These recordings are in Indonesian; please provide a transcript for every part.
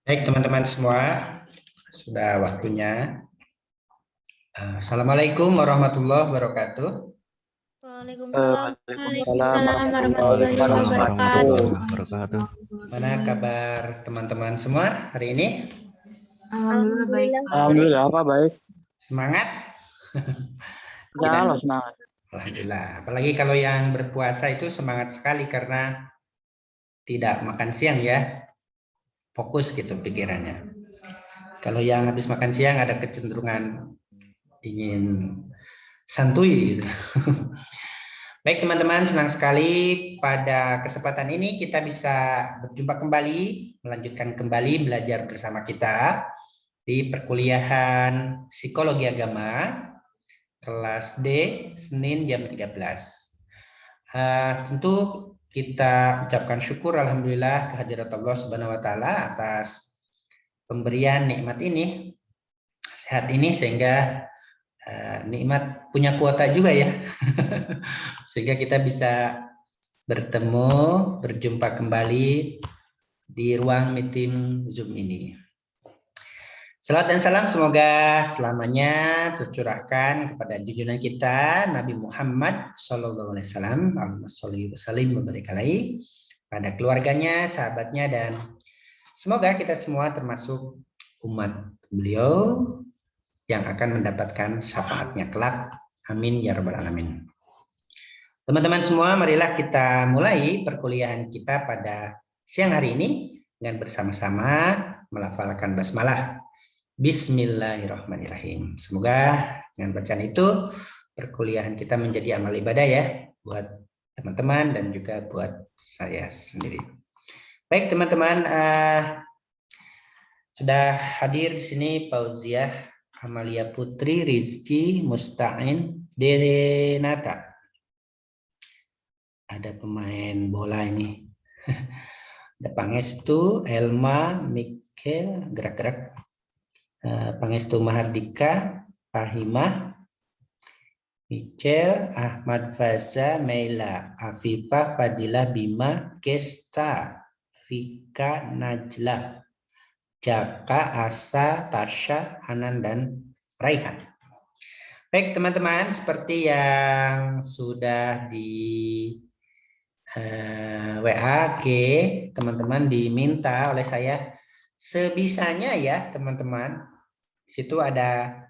Baik teman-teman semua, sudah waktunya. Assalamualaikum warahmatullahi wabarakatuh. Waalaikumsalam. Waalaikumsalam warahmatullahi wabarakatuh. Mana kabar teman-teman semua hari ini? Alhamdulillah baik. Alhamdulillah apa baik. Semangat? Ya Allah semangat. Alhamdulillah. Apalagi kalau yang berpuasa itu semangat sekali karena tidak makan siang ya. Fokus gitu pikirannya. Kalau yang habis makan siang ada kecenderungan ingin santuy. Gitu. Baik teman-teman, senang sekali pada kesempatan ini kita bisa berjumpa kembali, melanjutkan kembali belajar bersama kita di perkuliahan Psikologi Agama kelas D Senin jam 13. Tentu kita ucapkan syukur alhamdulillah kehadirat Allah Subhanahu wa taala atas pemberian nikmat ini, sehat ini sehingga nikmat punya kuota juga ya. Sehingga kita bisa bertemu, berjumpa kembali di ruang meeting Zoom ini. Salam dan salam semoga selamanya tercurahkan kepada junjungan kita Nabi Muhammad SAW, Allahumma sholli wa sallim wa barik alaihi, pada keluarganya, sahabatnya, dan semoga kita semua termasuk umat beliau yang akan mendapatkan syafaatnya kelak. Amin ya rabbal alamin. Teman-teman semua, marilah kita mulai perkuliahan kita pada siang hari ini dengan bersama-sama melafalkan basmalah. Bismillahirrahmanirrahim. Semoga dengan bacaan itu perkuliahan kita menjadi amal ibadah ya buat teman-teman dan juga buat saya sendiri. Baik teman-teman, sudah hadir di sini Fauziah, Amalia Putri, Rizky, Musta'in, Denata. Ada pemain bola ini. Ada Pangestu, Elma, Mikel, gerak-gerak. Pangestu Mahardika, Fahimah, Michel, Ahmad Faza, Meila, Afifah, Fadilah, Bima, Kesta, Vika, Najlah, Jaka, Asa, Tasha, Hanan, dan Raihan. Baik teman-teman, seperti yang sudah di WA, teman-teman diminta oleh saya sebisanya ya teman-teman. Di situ ada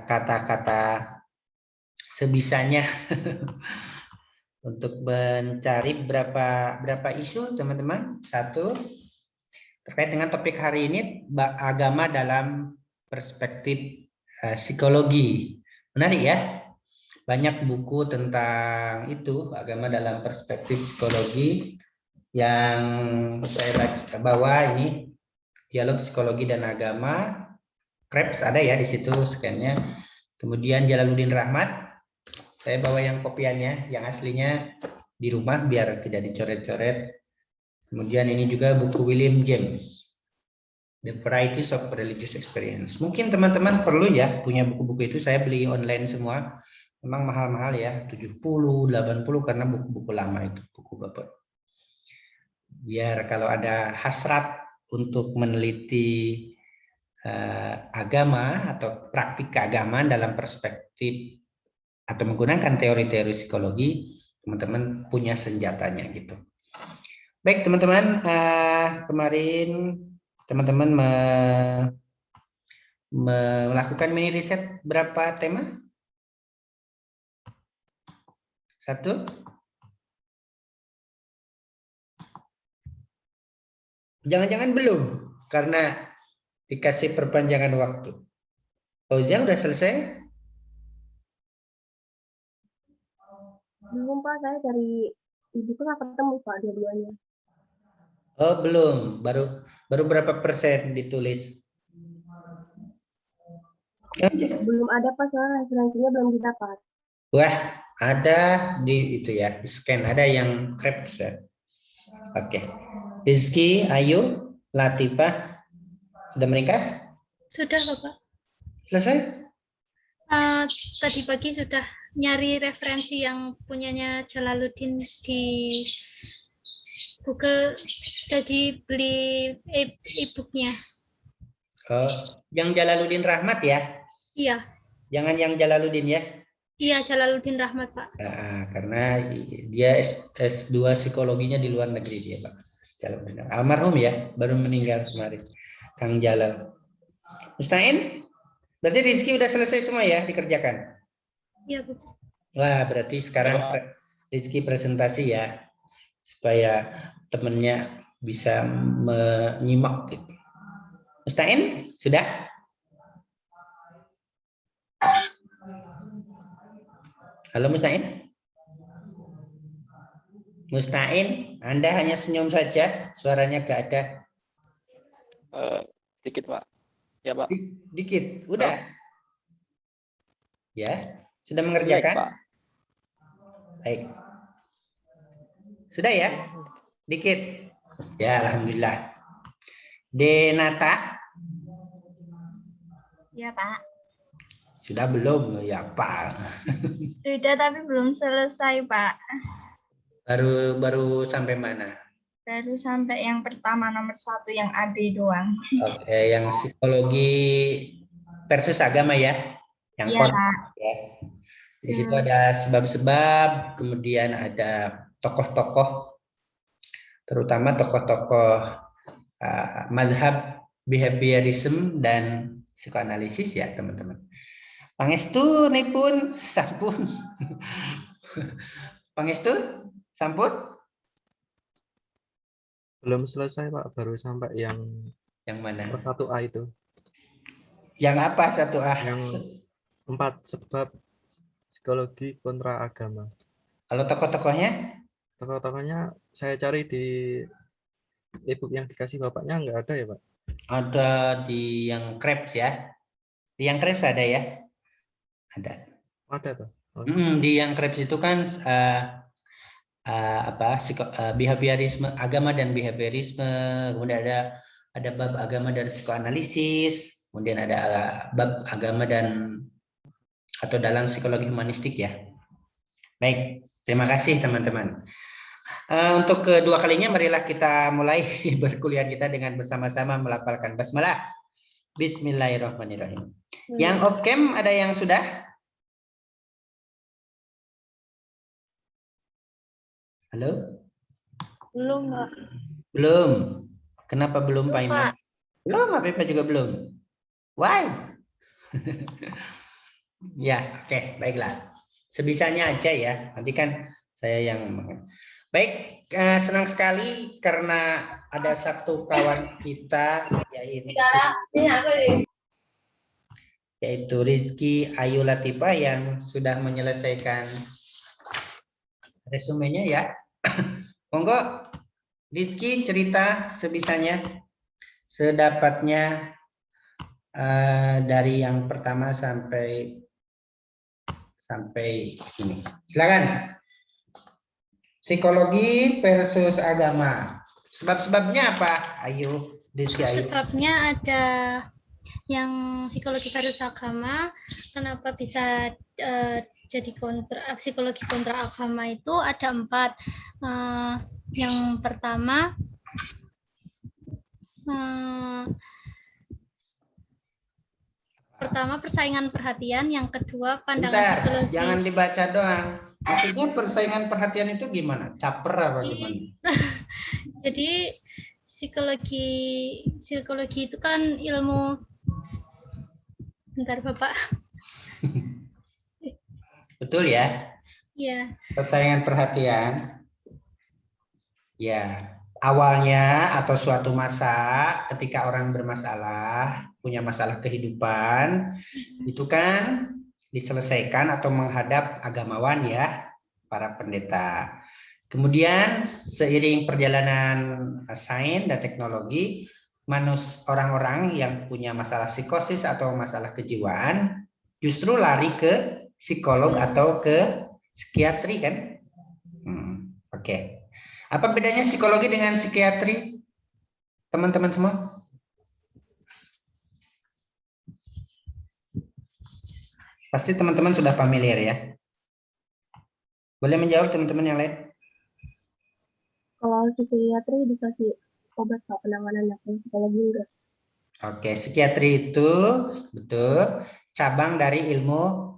kata-kata sebisanya untuk mencari berapa isu teman-teman. Satu, terkait dengan topik hari ini, agama dalam perspektif psikologi. Menarik ya. Banyak buku tentang itu, agama dalam perspektif psikologi, yang saya bawa ini, dialog psikologi dan agama. Krebs ada ya di situ scan-nya. Kemudian Jalaluddin Rahmat, saya bawa yang kopiannya, yang aslinya di rumah biar tidak dicoret-coret. Kemudian ini juga buku William James, The Varieties of Religious Experience. Mungkin teman-teman perlu ya punya buku-buku itu, saya beli online semua. Memang mahal-mahal ya, 70, 80 karena buku-buku lama itu, buku bapak. Biar kalau ada hasrat untuk meneliti agama atau praktik keagamaan dalam perspektif atau menggunakan teori-teori psikologi, teman-teman punya senjatanya gitu. Baik teman-teman, kemarin teman-teman melakukan mini riset berapa tema? Satu? Jangan-jangan belum, karena dikasih perpanjangan waktu. Fauzia udah selesai? Belum Pak, saya cari ibu tuh nggak ketemu Pak dua-duanya. Oh belum, baru berapa persen ditulis? Belum ada Pak, soalnya referensinya belum didapat. Wah, ada di itu ya, scan ada yang Krebs ya. Oke. Rizky, Ayu, Latifah, sudah meringkas? Sudah Bapak. Selesai? Tadi pagi sudah nyari referensi yang punyanya Jalaluddin di Google jadi beli e-booknya. Oh, yang Jalaluddin Rahmat ya? Iya, Jangan yang Jalaluddin ya? iya Jalaluddin Rahmat, Pak. Karena dia S2 psikologinya di luar negeri dia, Pak. Almarhum ya, baru meninggal kemarin. Kang Jalal. Mustain? Berarti Rizky udah selesai semua ya dikerjakan? Iya, Bu. Wah, berarti sekarang Rizky presentasi ya, supaya temennya bisa menyimak. Gitu. Mustain? Sudah? Halo Mustain? Mustain, Anda hanya senyum saja, suaranya gak ada. Dikit, Pak. Ya, Pak. Dikit, udah. Ya, sudah Jelek, mengerjakan? Pak. Baik. Sudah ya? Dikit. Ya, alhamdulillah. Denata? Ya, Pak. Sudah belum? Ya, Pak. Sudah, tapi belum selesai, Pak. Baru sampai mana? Baru sampai yang pertama, nomor 1, yang AB doang. Oke, yang psikologi versus agama ya? Yang Iya, kontra Pak. ya. Di situ ada sebab-sebab, kemudian ada tokoh-tokoh, terutama tokoh-tokoh mazhab behaviorism dan psikoanalisis ya teman-teman. Pangestu nih pun sampun. Pangestu sampun? Belum selesai Pak, baru sampai yang mana? 1A itu. Yang apa 1A? Yang 4 sebab psikologi kontra agama. Kalau tokoh-tokohnya? Tokoh-tokohnya saya cari di e-book yang dikasih bapaknya nggak ada ya Pak? Ada di yang Krebs ya. Di yang Krebs ada ya? Ada. Ada tuh. Di yang Krebs itu kan behaviorisme, agama dan behaviorisme, kemudian ada bab agama dan psikoanalisis, kemudian ada bab agama dan atau dalam psikologi humanistik ya. Baik, terima kasih teman-teman. Untuk kedua kalinya marilah kita mulai berkuliah kita dengan bersama-sama melafalkan basmalah. Bismillahirrahmanirrahim. Yang off cam ada yang sudah? Halo? Belum, Pak. Belum. Kenapa belum Pak Belum, Iman? Pak. Belum, Pak Iman juga belum. Why? Ya, oke, baiklah. Sebisanya aja ya. Nanti kan saya yang baik. Senang sekali karena ada satu kawan kita yaitu Rizky Ayu Latifah yang sudah menyelesaikan resumenya ya. Monggo Rizky cerita sebisanya, sedapatnya dari yang pertama sampai ini. Silakan. Psikologi versus agama. Sebab-sebabnya apa? Ayo, Rizky Ayu. Sebabnya ada yang psikologi versus agama. Kenapa bisa jadi psikologi kontra agama itu ada 4. Yang pertama persaingan perhatian, yang kedua pandangan psikologi. Jangan dibaca doang. Maksudnya persaingan perhatian itu gimana? Caper apa gimana? Jadi psikologi itu kan ilmu. Bentar Bapak. Betul ya? Iya. Persaingan perhatian. Ya, awalnya atau suatu masa ketika orang bermasalah, punya masalah kehidupan, itu kan diselesaikan atau menghadap agamawan ya, para pendeta. Kemudian seiring perjalanan sains dan teknologi, orang-orang yang punya masalah psikosis atau masalah kejiwaan justru lari ke psikolog atau ke psikiatri kan? Oke. Apa bedanya psikologi dengan psikiatri? Teman-teman semua? Pasti teman-teman sudah familiar ya. Boleh menjawab teman-teman yang lain? Kalau Kalau psikiatri dikasih obat Pak penanganannya, kalau psikologi enggak. Oke, psikiatri itu betul cabang dari ilmu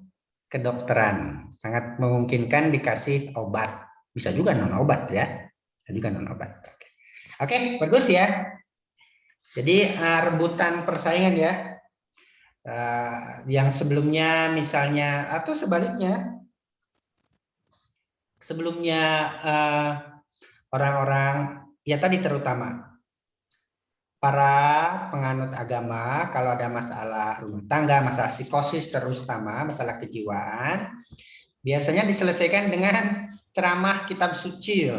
kedokteran. Sangat memungkinkan dikasih obat. Bisa juga non obat ya. Bisa juga non obat. Oke, bagus ya. Jadi rebutan persaingan ya. Yang sebelumnya misalnya atau sebaliknya. Sebelumnya orang-orang ya tadi terutama para penganut agama kalau ada masalah rumah tangga, masalah psikosis terutama masalah kejiwaan, biasanya diselesaikan dengan ceramah kitab suci.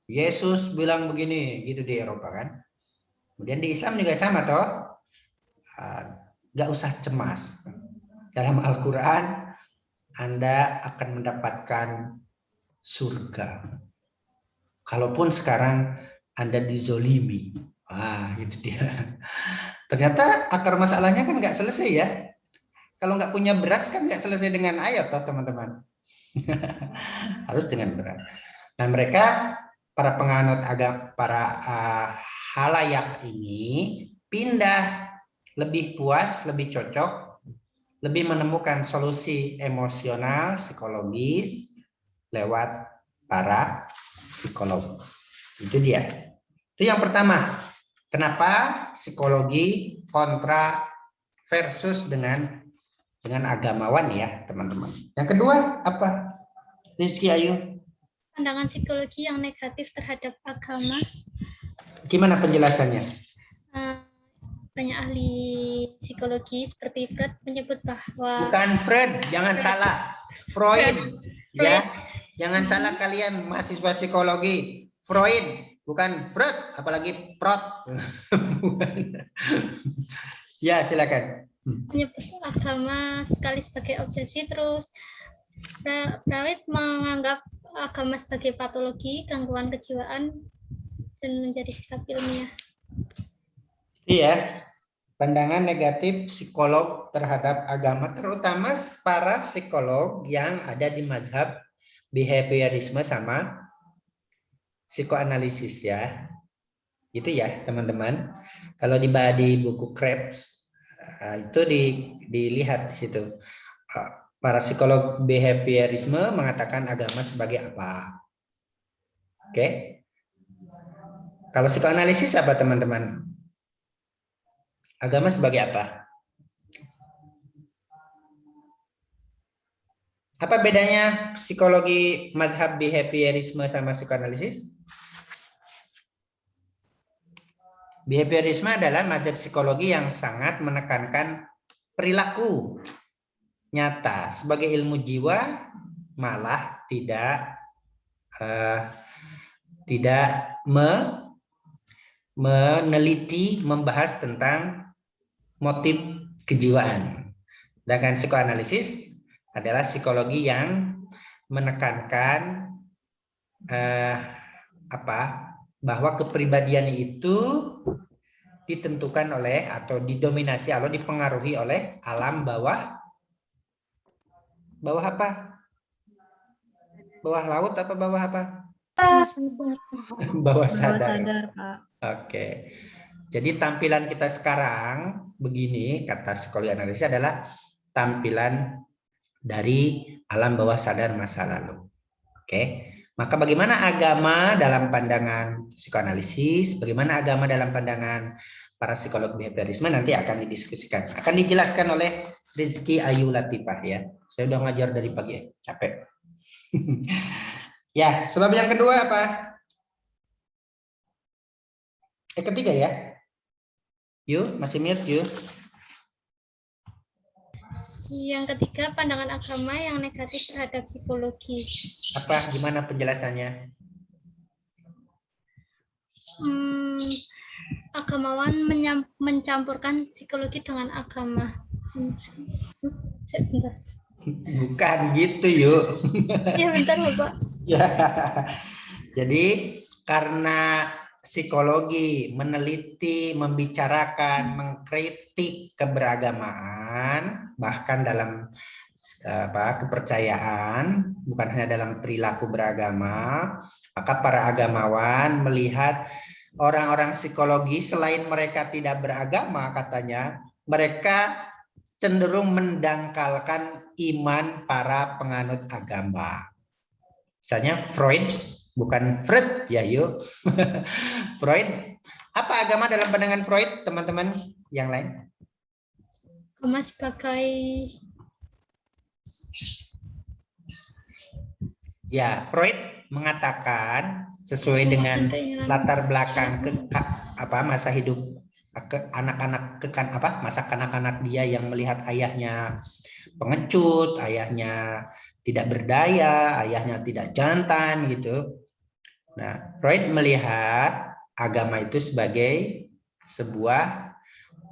Yesus bilang begini, gitu di Eropa kan. Kemudian di Islam juga sama toh, nggak usah cemas. Dalam Al-Quran Anda akan mendapatkan surga. Kalaupun sekarang Anda dizolimi. Gitu dia. Ternyata akar masalahnya kan nggak selesai ya. Kalau nggak punya beras kan nggak selesai dengan ayat toh teman-teman. Harus dengan beras. Nah mereka para penganut agama, para halayak ini pindah lebih puas, lebih cocok, lebih menemukan solusi emosional, psikologis lewat para psikolog. Itu dia. Itu yang pertama. Kenapa psikologi kontra versus dengan agamawan ya teman-teman. Yang kedua apa? Rizky Ayu. Pandangan psikologi yang negatif terhadap agama. Gimana penjelasannya? Banyak ahli psikologi seperti Freud menyebut bahwa Bukan Freud, jangan salah. Freud. Ya, jangan salah kalian mahasiswa psikologi. Freud, bukan Freud, apalagi Prot. Ya, silakan. Menyebut agama sekali sebagai obsesi, terus Freud menganggap agama sebagai patologi, gangguan kejiwaan, dan menjadi sikap ilmiah. Iya, pandangan negatif psikolog terhadap agama, terutama para psikolog yang ada di mazhab behaviorisme sama psikoanalisis ya. Itu ya teman-teman. Kalau di buku Krebs itu dilihat di situ. Para psikolog behaviorisme mengatakan agama sebagai apa. Oke. Kalau psikoanalisis apa teman-teman? Agama sebagai apa? Apa bedanya psikologi mazhab behaviorisme sama psikoanalisis? Behaviorisme adalah mazhab psikologi yang sangat menekankan perilaku nyata sebagai ilmu jiwa, malah tidak meneliti, membahas tentang motif kejiwaan. Sedangkan psikoanalisis adalah psikologi yang menekankan bahwa kepribadian itu ditentukan oleh atau didominasi atau dipengaruhi oleh alam bawah apa? Bawah laut apa bawah apa? Bawah sadar. Pak. Oke. Jadi tampilan kita sekarang begini, kata psikologi analisis adalah tampilan dari alam bawah sadar masa lalu. Oke. Maka bagaimana agama dalam pandangan psikoanalisis, bagaimana agama dalam pandangan para psikolog behaviorisme nanti akan didiskusikan. Akan dijelaskan oleh Rizky Ayu Latifah ya. Saya udah ngajar dari pagi, capek. Ya, sebab yang kedua apa? Ketiga ya. Yuk, masih mute yuk. Yang ketiga, pandangan agama yang negatif terhadap psikologi. Apa? Gimana penjelasannya? Agamawan mencampurkan psikologi dengan agama. Bentar. Bukan gitu yuk. Ya bentar Bapak. Ya. Jadi karena psikologi meneliti, membicarakan, mengkritik keberagamaan, bahkan dalam kepercayaan, bukan hanya dalam perilaku beragama, Maka para agamawan melihat orang-orang psikologi selain mereka tidak beragama, katanya mereka cenderung mendangkalkan iman para penganut agama. Misalnya Freud, bukan Freud ya yuk. Freud, apa agama dalam pandangan Freud, teman-teman yang lain? Agama sebagai Ya, Freud mengatakan sesuai dengan latar belakang masa hidup anak-anak masa kanak-kanak dia yang melihat ayahnya pengecut, ayahnya tidak berdaya, ayahnya tidak jantan gitu. Nah, Freud melihat agama itu sebagai sebuah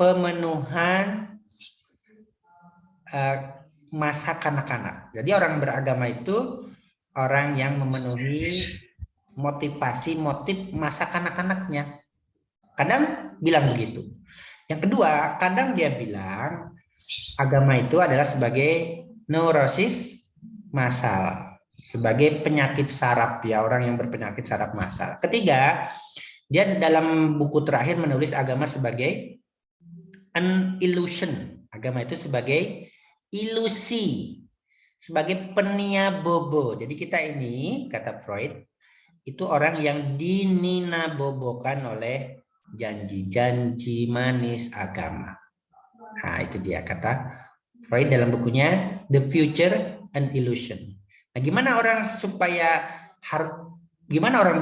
pemenuhan masa kanak-kanak. Jadi orang beragama itu orang yang memenuhi motif masa kanak-kanaknya. Kadang bilang begitu. Yang kedua, kadang dia bilang agama itu adalah sebagai neurosis massal, sebagai penyakit saraf ya, orang yang berpenyakit saraf massal. Ketiga, dia dalam buku terakhir menulis agama sebagai an illusion. Agama itu sebagai ilusi, sebagai penia bobo. Jadi kita ini, kata Freud, itu orang yang dininabobokan oleh janji-janji manis agama. Nah, itu dia kata Freud dalam bukunya The Future and Illusion. Nah, gimana orang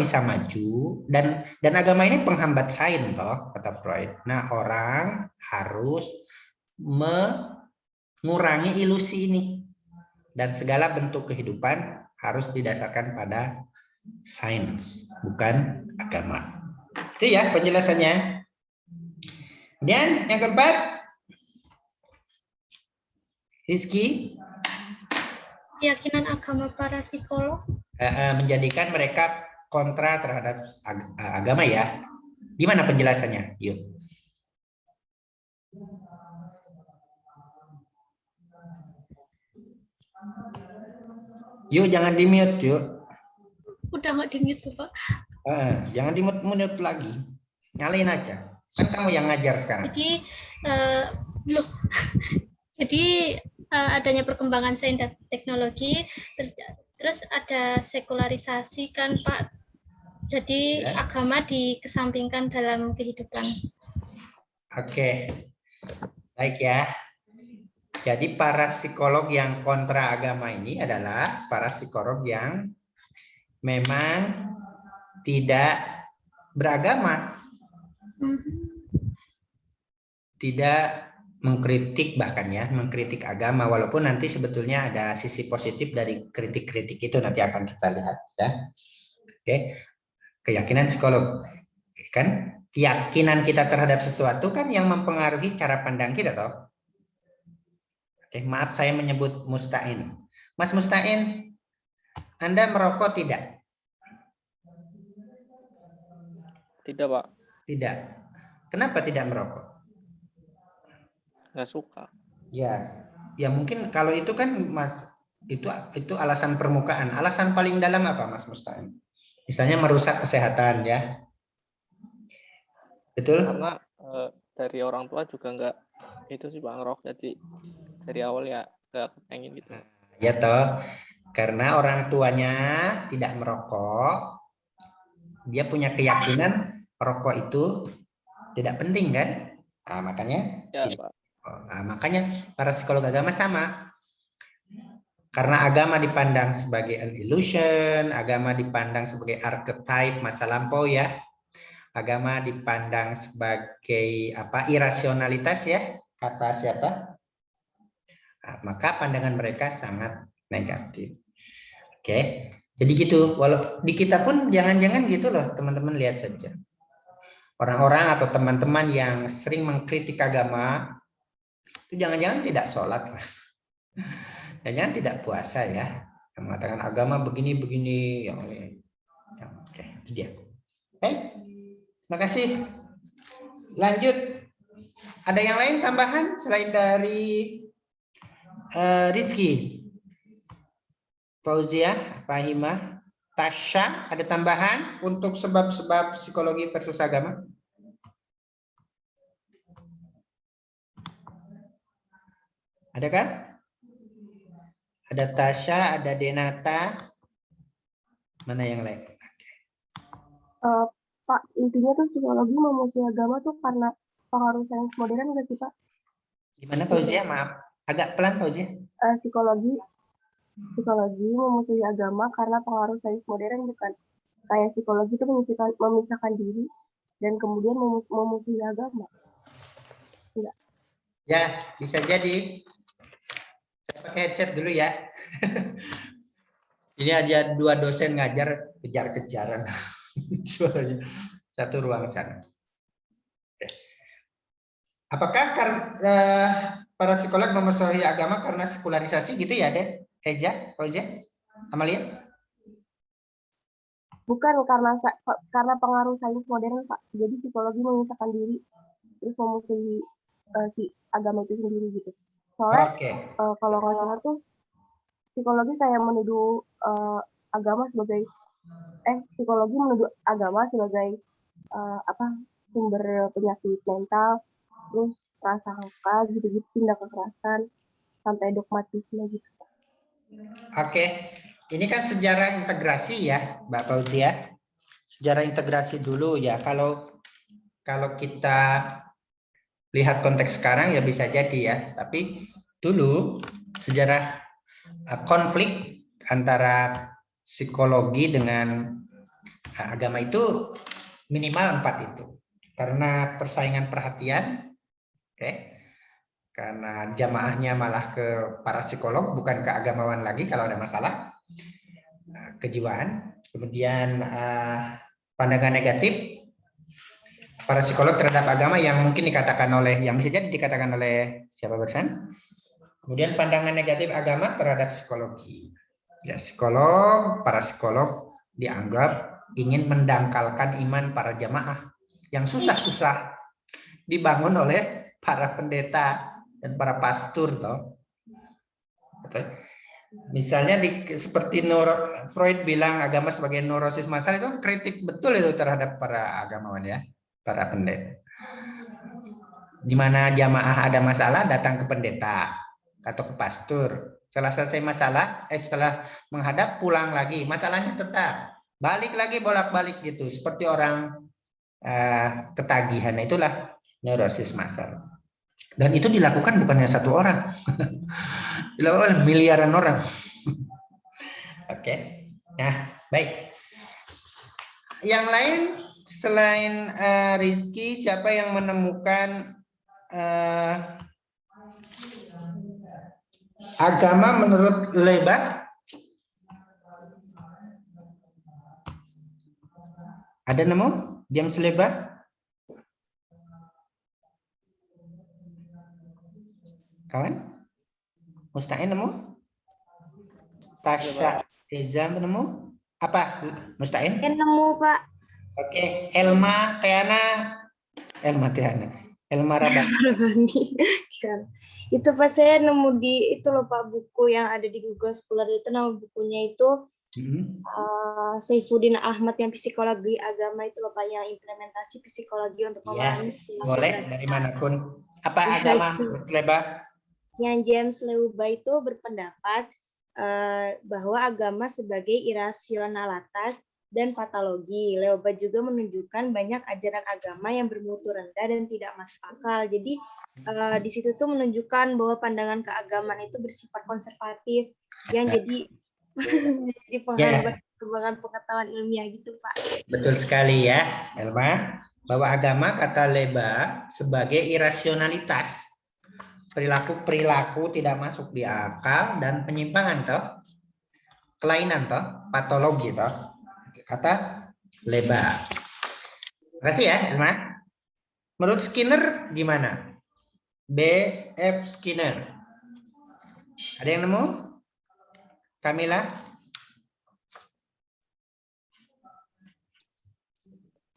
bisa maju dan agama ini penghambat sains toh, kata Freud. Nah, orang harus mengurangi ilusi ini. Dan segala bentuk kehidupan harus didasarkan pada sains, bukan agama. Itu ya penjelasannya. Dan yang keempat, Rizky, keyakinan agama para psikolog menjadikan mereka kontra terhadap agama ya. Gimana penjelasannya? Yuk. Yuk, jangan di-mute, yuk. udah nggak di-mute, Pak. Jangan di-mute lagi. Nyalain aja. Kan kamu yang ngajar sekarang. Jadi adanya perkembangan sains dan teknologi, terus ada sekularisasi kan, Pak. Jadi agama dikesampingkan dalam kehidupan. Oke. Baik ya. Jadi para psikolog yang kontra agama ini adalah para psikolog yang memang tidak beragama. Tidak mengkritik bahkan ya, mengkritik agama, walaupun nanti sebetulnya ada sisi positif dari kritik-kritik itu, nanti akan kita lihat ya. Oke. Keyakinan psikolog. Kan keyakinan kita terhadap sesuatu kan yang mempengaruhi cara pandang kita toh. Oke, maaf saya menyebut Mustain. Mas Mustain, Anda merokok tidak? Tidak, Pak. Tidak. Kenapa tidak merokok? Nggak suka. Ya mungkin kalau itu kan Mas, itu alasan permukaan. Alasan paling dalam apa Mas Mustain? Misalnya merusak kesehatan ya. Betul? Karena dari orang tua juga nggak itu sih Pak, ngerokok, jadi dari awal ya nggak pengen gitu. Ya toh, karena orang tuanya tidak merokok, dia punya keyakinan rokok itu tidak penting kan? Nah, makanya Ya, Pak. Makanya para psikolog agama sama. Karena agama dipandang sebagai an illusion, agama dipandang sebagai archetype masa lampau ya. Agama dipandang sebagai irasionalitas ya, kata siapa? Nah, maka pandangan mereka sangat negatif. Oke. Jadi gitu, walau di kita pun jangan-jangan gitu loh, teman-teman lihat saja. Orang-orang atau teman-teman yang sering mengkritik agama itu jangan-jangan tidak sholat lah. Jangan-jangan tidak puasa ya. Yang mengatakan agama begini-begini yang oke, itu dia. Terima kasih. Lanjut. Ada yang lain tambahan selain dari Rizky? Fauzia, Fahimah? Tasya, ada tambahan untuk sebab-sebab psikologi versus agama? Adakah? Ada Tasya, ada Denata. Mana yang lain? Pak, intinya tuh psikologi memusuhi agama tuh karena pengaruh sains modern nggak sih, Pak? Gimana Fauzia? Maaf, agak pelan Fauzia. Psikologi memusuhi agama karena pengaruh sains modern, bukan kayak psikologi itu memisahkan diri dan kemudian memusuhi agama. Enggak. Ya, bisa jadi. Saya pakai headset dulu ya. Ini ada 2 dosen ngajar kejar-kejaran. Suaranya satu ruang sana. Oke. Apakah para psikolog memusuhi agama karena sekularisasi gitu ya, Den? Eja, Fauzia, Amalia? Bukan karena pengaruh sains modern, Pak. Jadi psikologi memisahkan diri terus memusuhi si agama itu sendiri gitu. Soalnya Oke. kalau nggak salah tuh psikologi kayak menuduh agama sebagai psikologi menuduh agama sebagai sumber penyakit mental, terus rasa angka gitu-gitu, tindak kekerasan sampai dogmatisme gitu. Oke, ini kan sejarah integrasi ya, Mbak Fauzia. Sejarah integrasi dulu ya. Kalau kita lihat konteks sekarang ya bisa jadi ya. Tapi dulu sejarah konflik antara psikologi dengan agama itu minimal 4 itu. Karena persaingan perhatian, oke. Karena jamaahnya malah ke para psikolog, bukan ke agamawan lagi kalau ada masalah kejiwaan. Kemudian pandangan negatif para psikolog terhadap agama yang mungkin dikatakan oleh, yang bisa jadi dikatakan oleh siapa barusan. Kemudian pandangan negatif agama terhadap psikologi. Ya, para psikolog dianggap ingin mendangkalkan iman para jamaah yang susah-susah dibangun oleh para pendeta dan para pastor toh. Misalnya seperti Freud bilang agama sebagai neurosis massal, itu kritik betul itu terhadap para agamawan ya, para pendeta. Di mana jamaah ada masalah datang ke pendeta atau ke pastor. Setelah selesai masalah, setelah menghadap pulang lagi, masalahnya tetap balik lagi bolak-balik gitu, seperti orang ketagihan. Itulah neurosis massal. Dan itu dilakukan bukannya 1 orang, dilakukan oleh miliaran orang. Oke, nah baik. Yang lain selain Rizky, siapa yang menemukan agama menurut Leba? Ada nemu James Leba? Kawan? Mustain nemu? Tasya Eza nemu? Apa? Mustain? Nemu, Pak. Oke, Elma Rabani. Itu pas saya nemu di itu loh Pak, buku yang ada di Google Scholar itu, nama bukunya itu Saifuddin Ahmad yang psikologi agama itu loh Pak, yang implementasi psikologi untuk memahami. Boleh dari manapun. Apa agama Leba? Yang James Leuba itu berpendapat bahwa agama sebagai irasionalitas dan patologi. Leuba juga menunjukkan banyak ajaran agama yang bermutu rendah dan tidak masuk akal. Jadi di situ tuh menunjukkan bahwa pandangan keagamaan itu bersifat konservatif yang jadi penghambat perkembangan pengetahuan ilmiah gitu Pak. Betul sekali ya, Elma. Bahwa agama kata Leba sebagai irasionalitas, perilaku tidak masuk di akal dan penyimpangan toh, kelainan toh, patologi toh. Kata Leba. Terima kasih ya, Elma. Menurut Skinner gimana? B.F. Skinner. Ada yang nemu? Kamila?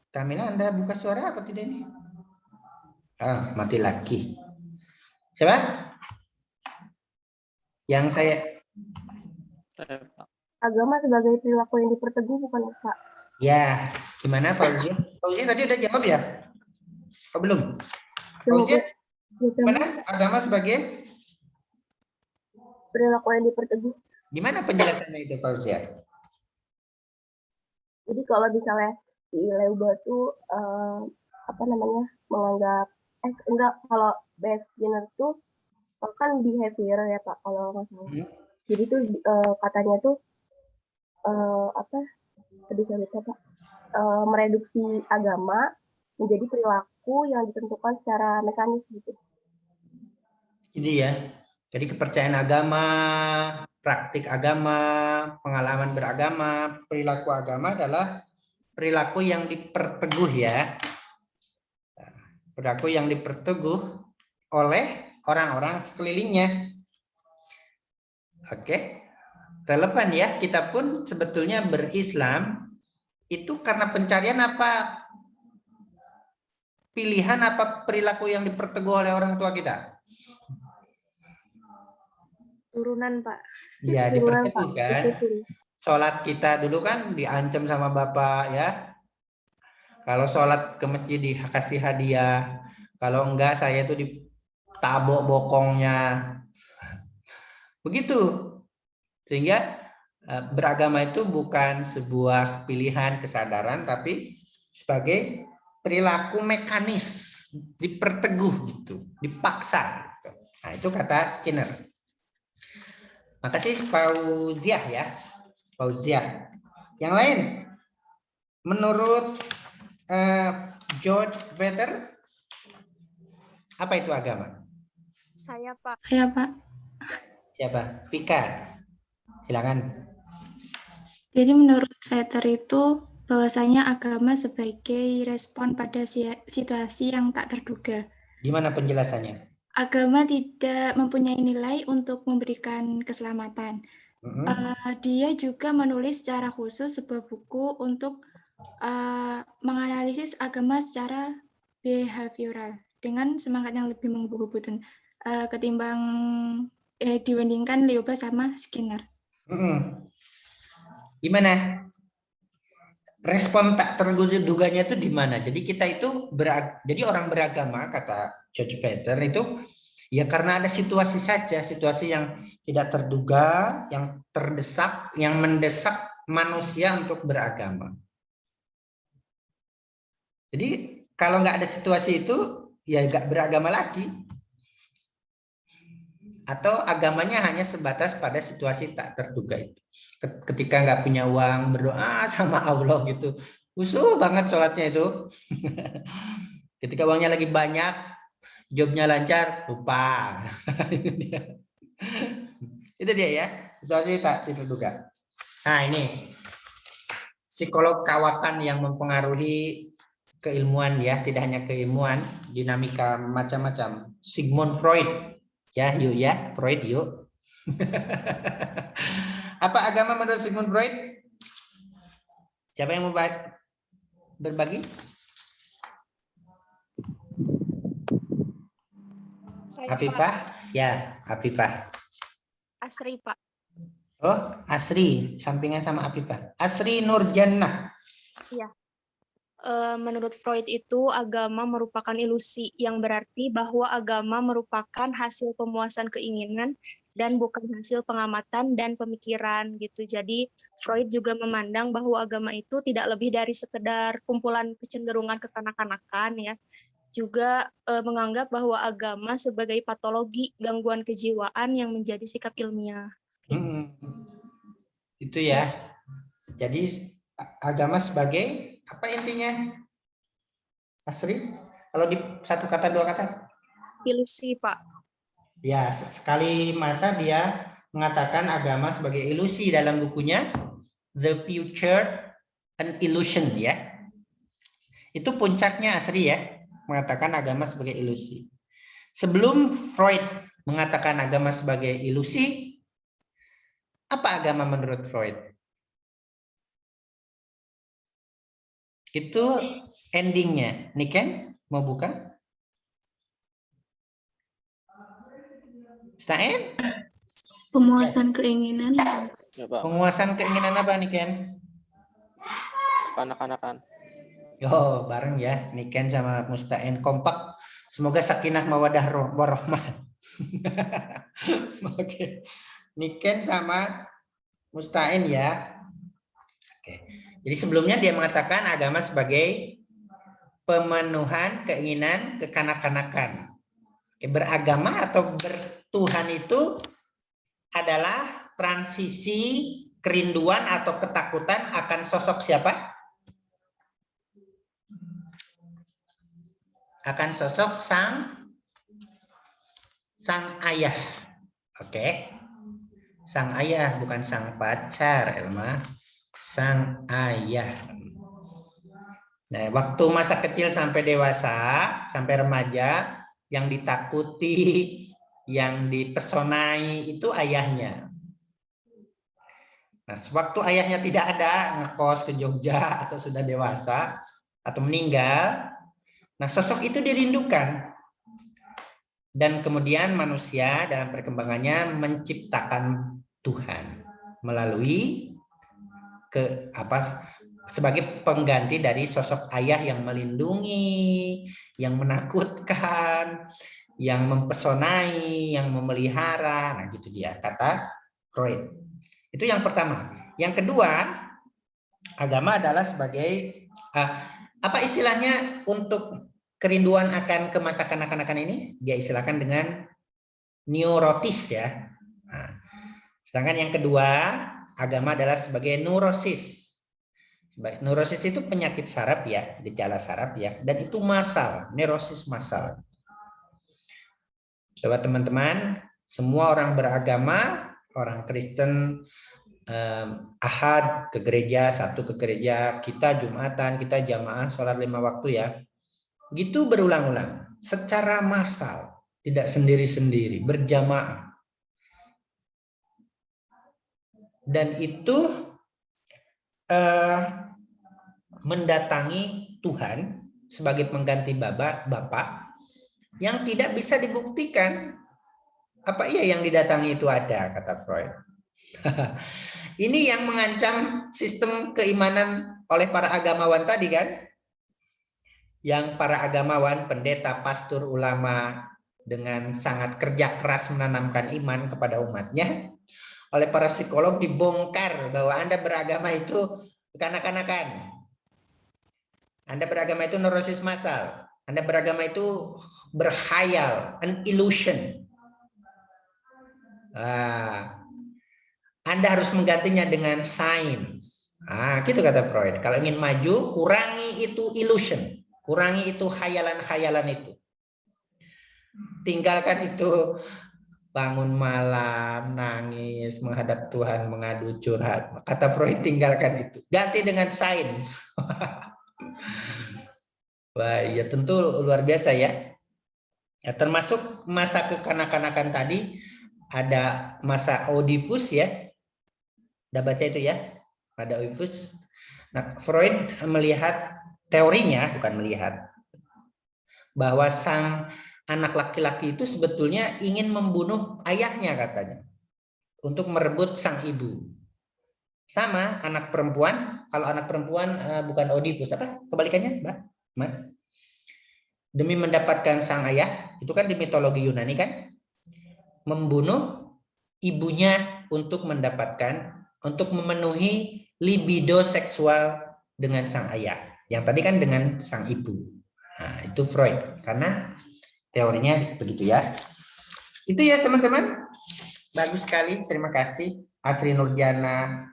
Kamila, Anda buka suara apa tidak ini? Mati lagi. Siapa? Yang saya agama sebagai perilaku yang diperteguh bukan Pak? Ya, gimana Fauzi? Fauzi tadi udah jawab ya? Oh, belum? Fauzi, Jawaban gimana agama sebagai? perilaku yang diperteguh. Gimana penjelasannya itu Fauzi? Jadi kalau misalnya si Leuba tuh menganggap enggak, kalau behavior tuh kan behavior ya Pak kalau nggak salah. Jadi tuh katanya tuh tadi saya lupa Pak, mereduksi agama menjadi perilaku yang ditentukan secara mekanis gitu. Jadi ya, jadi kepercayaan agama, praktik agama, pengalaman beragama, perilaku agama adalah perilaku yang diperteguh ya. Perilaku yang diperteguh oleh orang-orang sekelilingnya. Oke, relevan ya. Kita pun sebetulnya berislam itu karena pencarian apa? Pilihan apa perilaku yang diperteguh oleh orang tua kita? Turunan, Pak. Ya, Turunan, diperteguh Pak. kan. Sholat kita dulu kan diancam sama bapak ya. Kalau sholat ke masjid dikasih hadiah. Kalau enggak saya tuh ditabok bokongnya. Begitu. Sehingga beragama itu bukan sebuah pilihan kesadaran, tapi sebagai perilaku mekanis, diperteguh gitu, dipaksa. Gitu. Nah itu kata Skinner. Makasih Fauziah ya, Fauziah. Yang lain, menurut George Vetter, apa itu agama? Saya, Pak. Saya, Pak. Siapa? Vika. Silakan. Jadi menurut Vetter itu bahwasanya agama sebagai respon pada situasi yang tak terduga. Gimana penjelasannya? Agama tidak mempunyai nilai untuk memberikan keselamatan. Dia juga menulis secara khusus sebuah buku untuk menganalisis agama secara behavioral dengan semangat yang lebih menghubung ketimbang dibandingkan Leuba sama Skinner. Gimana? Respon tak terduganya itu di mana? Jadi kita itu jadi orang beragama kata George Vetter itu ya karena ada situasi saja, situasi yang tidak terduga, yang terdesak, yang mendesak manusia untuk beragama. Jadi kalau nggak ada situasi itu ya nggak beragama lagi. Atau agamanya hanya sebatas pada situasi tak terduga itu. Ketika nggak punya uang, berdoa sama Allah gitu. Khusyuk banget sholatnya itu. Ketika uangnya lagi banyak, jobnya lancar, lupa. Itu dia ya, situasi tak terduga. Nah ini, psikolog kawakan yang mempengaruhi keilmuan ya, tidak hanya keilmuan, dinamika macam-macam. Sigmund Freud. Ya, yuk ya, Freud yuk. Apa agama menurut Sigmund Freud? Siapa yang mau berbagi? Afifah? Ya, Afifah. Asri, Pak. Oh, Asri, sampingan sama Afifah. Asri Nurjannah. Iya. Menurut Freud itu agama merupakan ilusi, yang berarti bahwa agama merupakan hasil pemuasan keinginan dan bukan hasil pengamatan dan pemikiran gitu. Jadi Freud juga memandang bahwa agama itu tidak lebih dari sekedar kumpulan kecenderungan kekanak-kanakan ya. Juga menganggap bahwa agama sebagai patologi gangguan kejiwaan yang menjadi sikap ilmiah. Itu ya. Jadi agama sebagai apa intinya? Asri? Kalau di satu kata dua kata? Ilusi, Pak. Ya, sekali masa dia mengatakan agama sebagai ilusi dalam bukunya The Future an Illusion ya. Itu puncaknya Asri ya, mengatakan agama sebagai ilusi. Sebelum Freud mengatakan agama sebagai ilusi, apa agama menurut Freud? Itu endingnya. Niken mau buka? Pemuasan keinginan. Ya, Pak. Penguasaan keinginan apa nih Ken? Kanak-kanakan. Yo, bareng ya, Niken sama Mustain kompak. Semoga sakinah mawadah warahmah. Oke. Niken sama Mustain ya. Oke. Jadi sebelumnya dia mengatakan agama sebagai pemenuhan keinginan kekanak-kanakan. Beragama atau bertuhan itu adalah transisi kerinduan atau ketakutan akan sosok siapa? Akan sosok sang ayah. Oke. Sang ayah, bukan sang pacar, Elma. Sang ayah. Nah, waktu masa kecil sampai dewasa, sampai remaja, yang ditakuti, yang dipesonai itu ayahnya. Nah, sewaktu ayahnya tidak ada, ngekos ke Jogja atau sudah dewasa atau meninggal, nah sosok itu dirindukan. Dan kemudian manusia dalam perkembangannya menciptakan Tuhan melalui sebagai pengganti dari sosok ayah yang melindungi, yang menakutkan, yang mempesonai, yang memelihara. Nah, gitu dia kata Freud. Itu yang pertama. Yang kedua, agama adalah sebagai apa istilahnya untuk kerinduan akan ke masa kanak-kanakan ini? Dia istilahkan dengan neurotis ya. Nah, sedangkan yang kedua, agama adalah sebagai neurosis. Neurosis itu penyakit saraf ya, gejala saraf ya, dan itu massal, neurosis massal. Coba teman-teman, semua orang beragama, orang Kristen, Ahad ke gereja, Sabtu ke gereja, kita Jumatan, kita jamaah, sholat 5 waktu ya, gitu berulang-ulang, secara massal, tidak sendiri-sendiri, berjamaah. Dan itu mendatangi Tuhan sebagai pengganti Bapa yang tidak bisa dibuktikan. Apa iya yang didatangi itu ada, kata Freud. Ini yang mengancam sistem keimanan oleh para agamawan tadi kan. Yang para agamawan, pendeta, pastor, ulama dengan sangat kerja keras menanamkan iman kepada umatnya. Oleh para psikolog dibongkar bahwa Anda beragama itu kekanak-kanakan. Anda beragama itu neurosis massal. Anda beragama itu berkhayal, an illusion. Anda harus menggantinya dengan sains. Gitu kata Freud. Kalau ingin maju, kurangi itu illusion. Kurangi itu khayalan-khayalan itu. Tinggalkan itu bangun malam, nangis, menghadap Tuhan, mengadu curhat. Kata Freud, tinggalkan itu. Ganti dengan sains. Wah, ya tentu luar biasa ya. Ya, termasuk masa kekanak-kanakan tadi ada masa Oedipus ya. Udah baca itu ya? Ada Oedipus. Nah, Freud melihat teorinya, bukan melihat, bahwa sang anak laki-laki itu sebetulnya ingin membunuh ayahnya katanya untuk merebut sang ibu. Sama anak perempuan, kalau anak perempuan bukan Oedipus, apa kebalikannya, Mbak? Mas? Demi mendapatkan sang ayah, itu kan di mitologi Yunani kan, membunuh ibunya untuk memenuhi libido seksual dengan sang ayah. Yang tadi kan dengan sang ibu. Nah, itu Freud, karena teorinya begitu ya. Itu ya teman-teman. Bagus sekali, terima kasih. Asri Nurjana,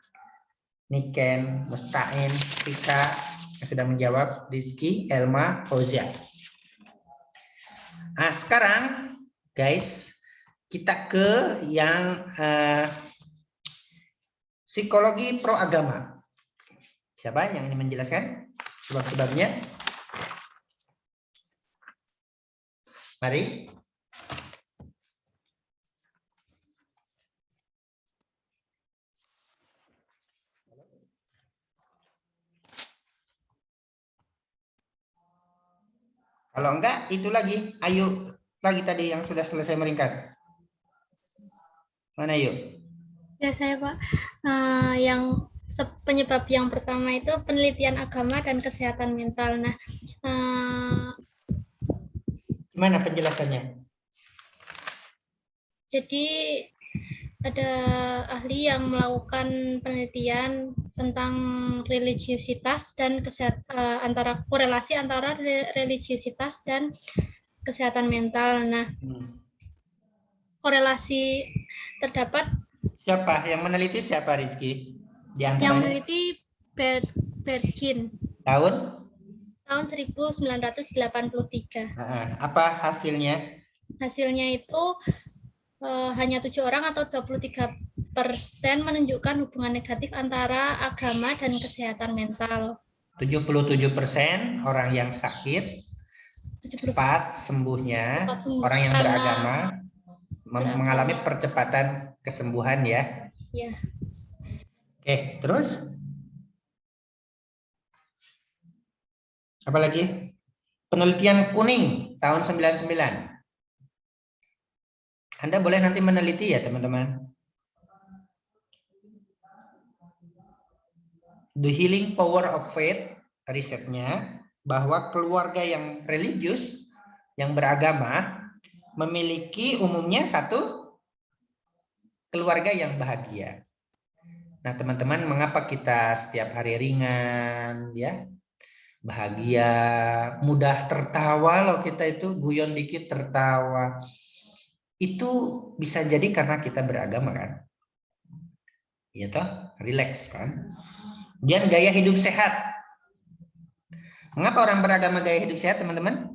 Niken, Mustain, Rika yang sudah menjawab, Rizky, Elma, Fauzia. Nah, sekarang guys, kita ke yang psikologi pro agama. Siapa yang ini menjelaskan sebab-sebabnya? Mari. Kalau enggak, itu lagi. Ayo lagi tadi yang sudah selesai meringkas. Mana yuk? Ya saya Pak, yang penyebab yang pertama itu penelitian agama dan kesehatan mental. Nah, Gimana penjelasannya? jadi ada ahli yang melakukan penelitian tentang religiusitas dan korelasi antara religiusitas dan kesehatan mental. Nah, korelasi terdapat. Siapa yang meneliti? Siapa, Rizky? Di Yang antaranya meneliti Bergin tahun 1983. apa hasilnya? Hasilnya itu hanya 7 orang atau 23% menunjukkan hubungan negatif antara agama dan kesehatan mental. 77% orang yang sakit cepat sembuhnya, orang yang beragama mengalami percepatan kesembuhan ya. Ya. Oke, terus apa lagi? Penelitian kuning tahun 99. Anda boleh nanti meneliti ya, teman-teman. The Healing Power of Faith, risetnya bahwa keluarga yang religius, yang beragama, memiliki umumnya satu keluarga yang bahagia. Nah, teman-teman, mengapa kita setiap hari ringan, ya, bahagia, mudah tertawa loh kita itu, guyon dikit tertawa. Itu bisa jadi karena kita beragama kan? Iya toh, relax kan? Dan gaya hidup sehat. Mengapa orang beragama gaya hidup sehat, teman-teman?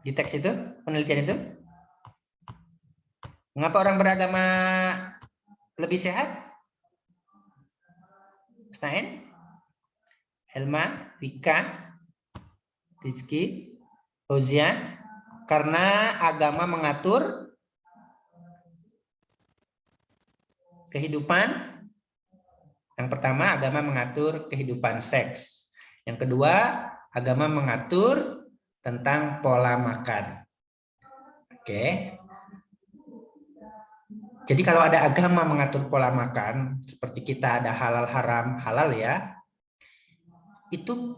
Di teks itu, penelitian itu. Mengapa orang beragama lebih sehat? Stein, Helma, Vika, Rizky, Fauzia, karena agama mengatur kehidupan. Yang pertama, agama mengatur kehidupan seks. Yang kedua, agama mengatur tentang pola makan. Oke. Jadi kalau ada agama mengatur pola makan, seperti kita ada halal haram halal ya, itu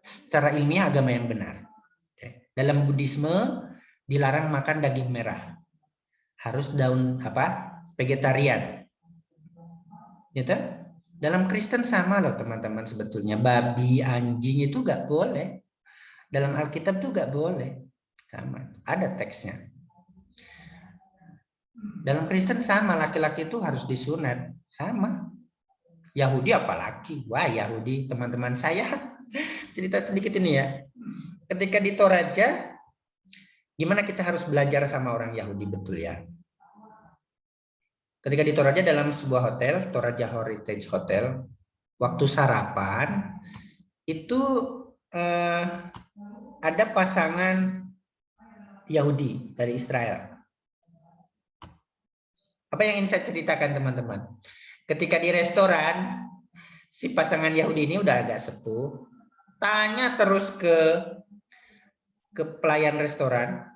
secara ilmiah agama yang benar. Dalam Buddhisme dilarang makan daging merah, harus daun vegetarian. Gitu? Dalam Kristen sama loh teman-teman, sebetulnya babi, anjing itu nggak boleh. Dalam Alkitab tuh nggak boleh, sama. Ada teksnya. Dalam Kristen sama, laki-laki itu harus disunat, sama. Yahudi apalagi, wah Yahudi teman-teman saya cerita sedikit ini ya. Ketika di Toraja, gimana kita harus belajar sama orang Yahudi betul ya? Ketika di Toraja dalam sebuah hotel, Toraja Heritage Hotel, waktu sarapan itu ada pasangan Yahudi dari Israel. Apa yang ingin saya ceritakan teman-teman? Ketika di restoran, si pasangan Yahudi ini udah agak sepuh, tanya terus ke pelayan restoran,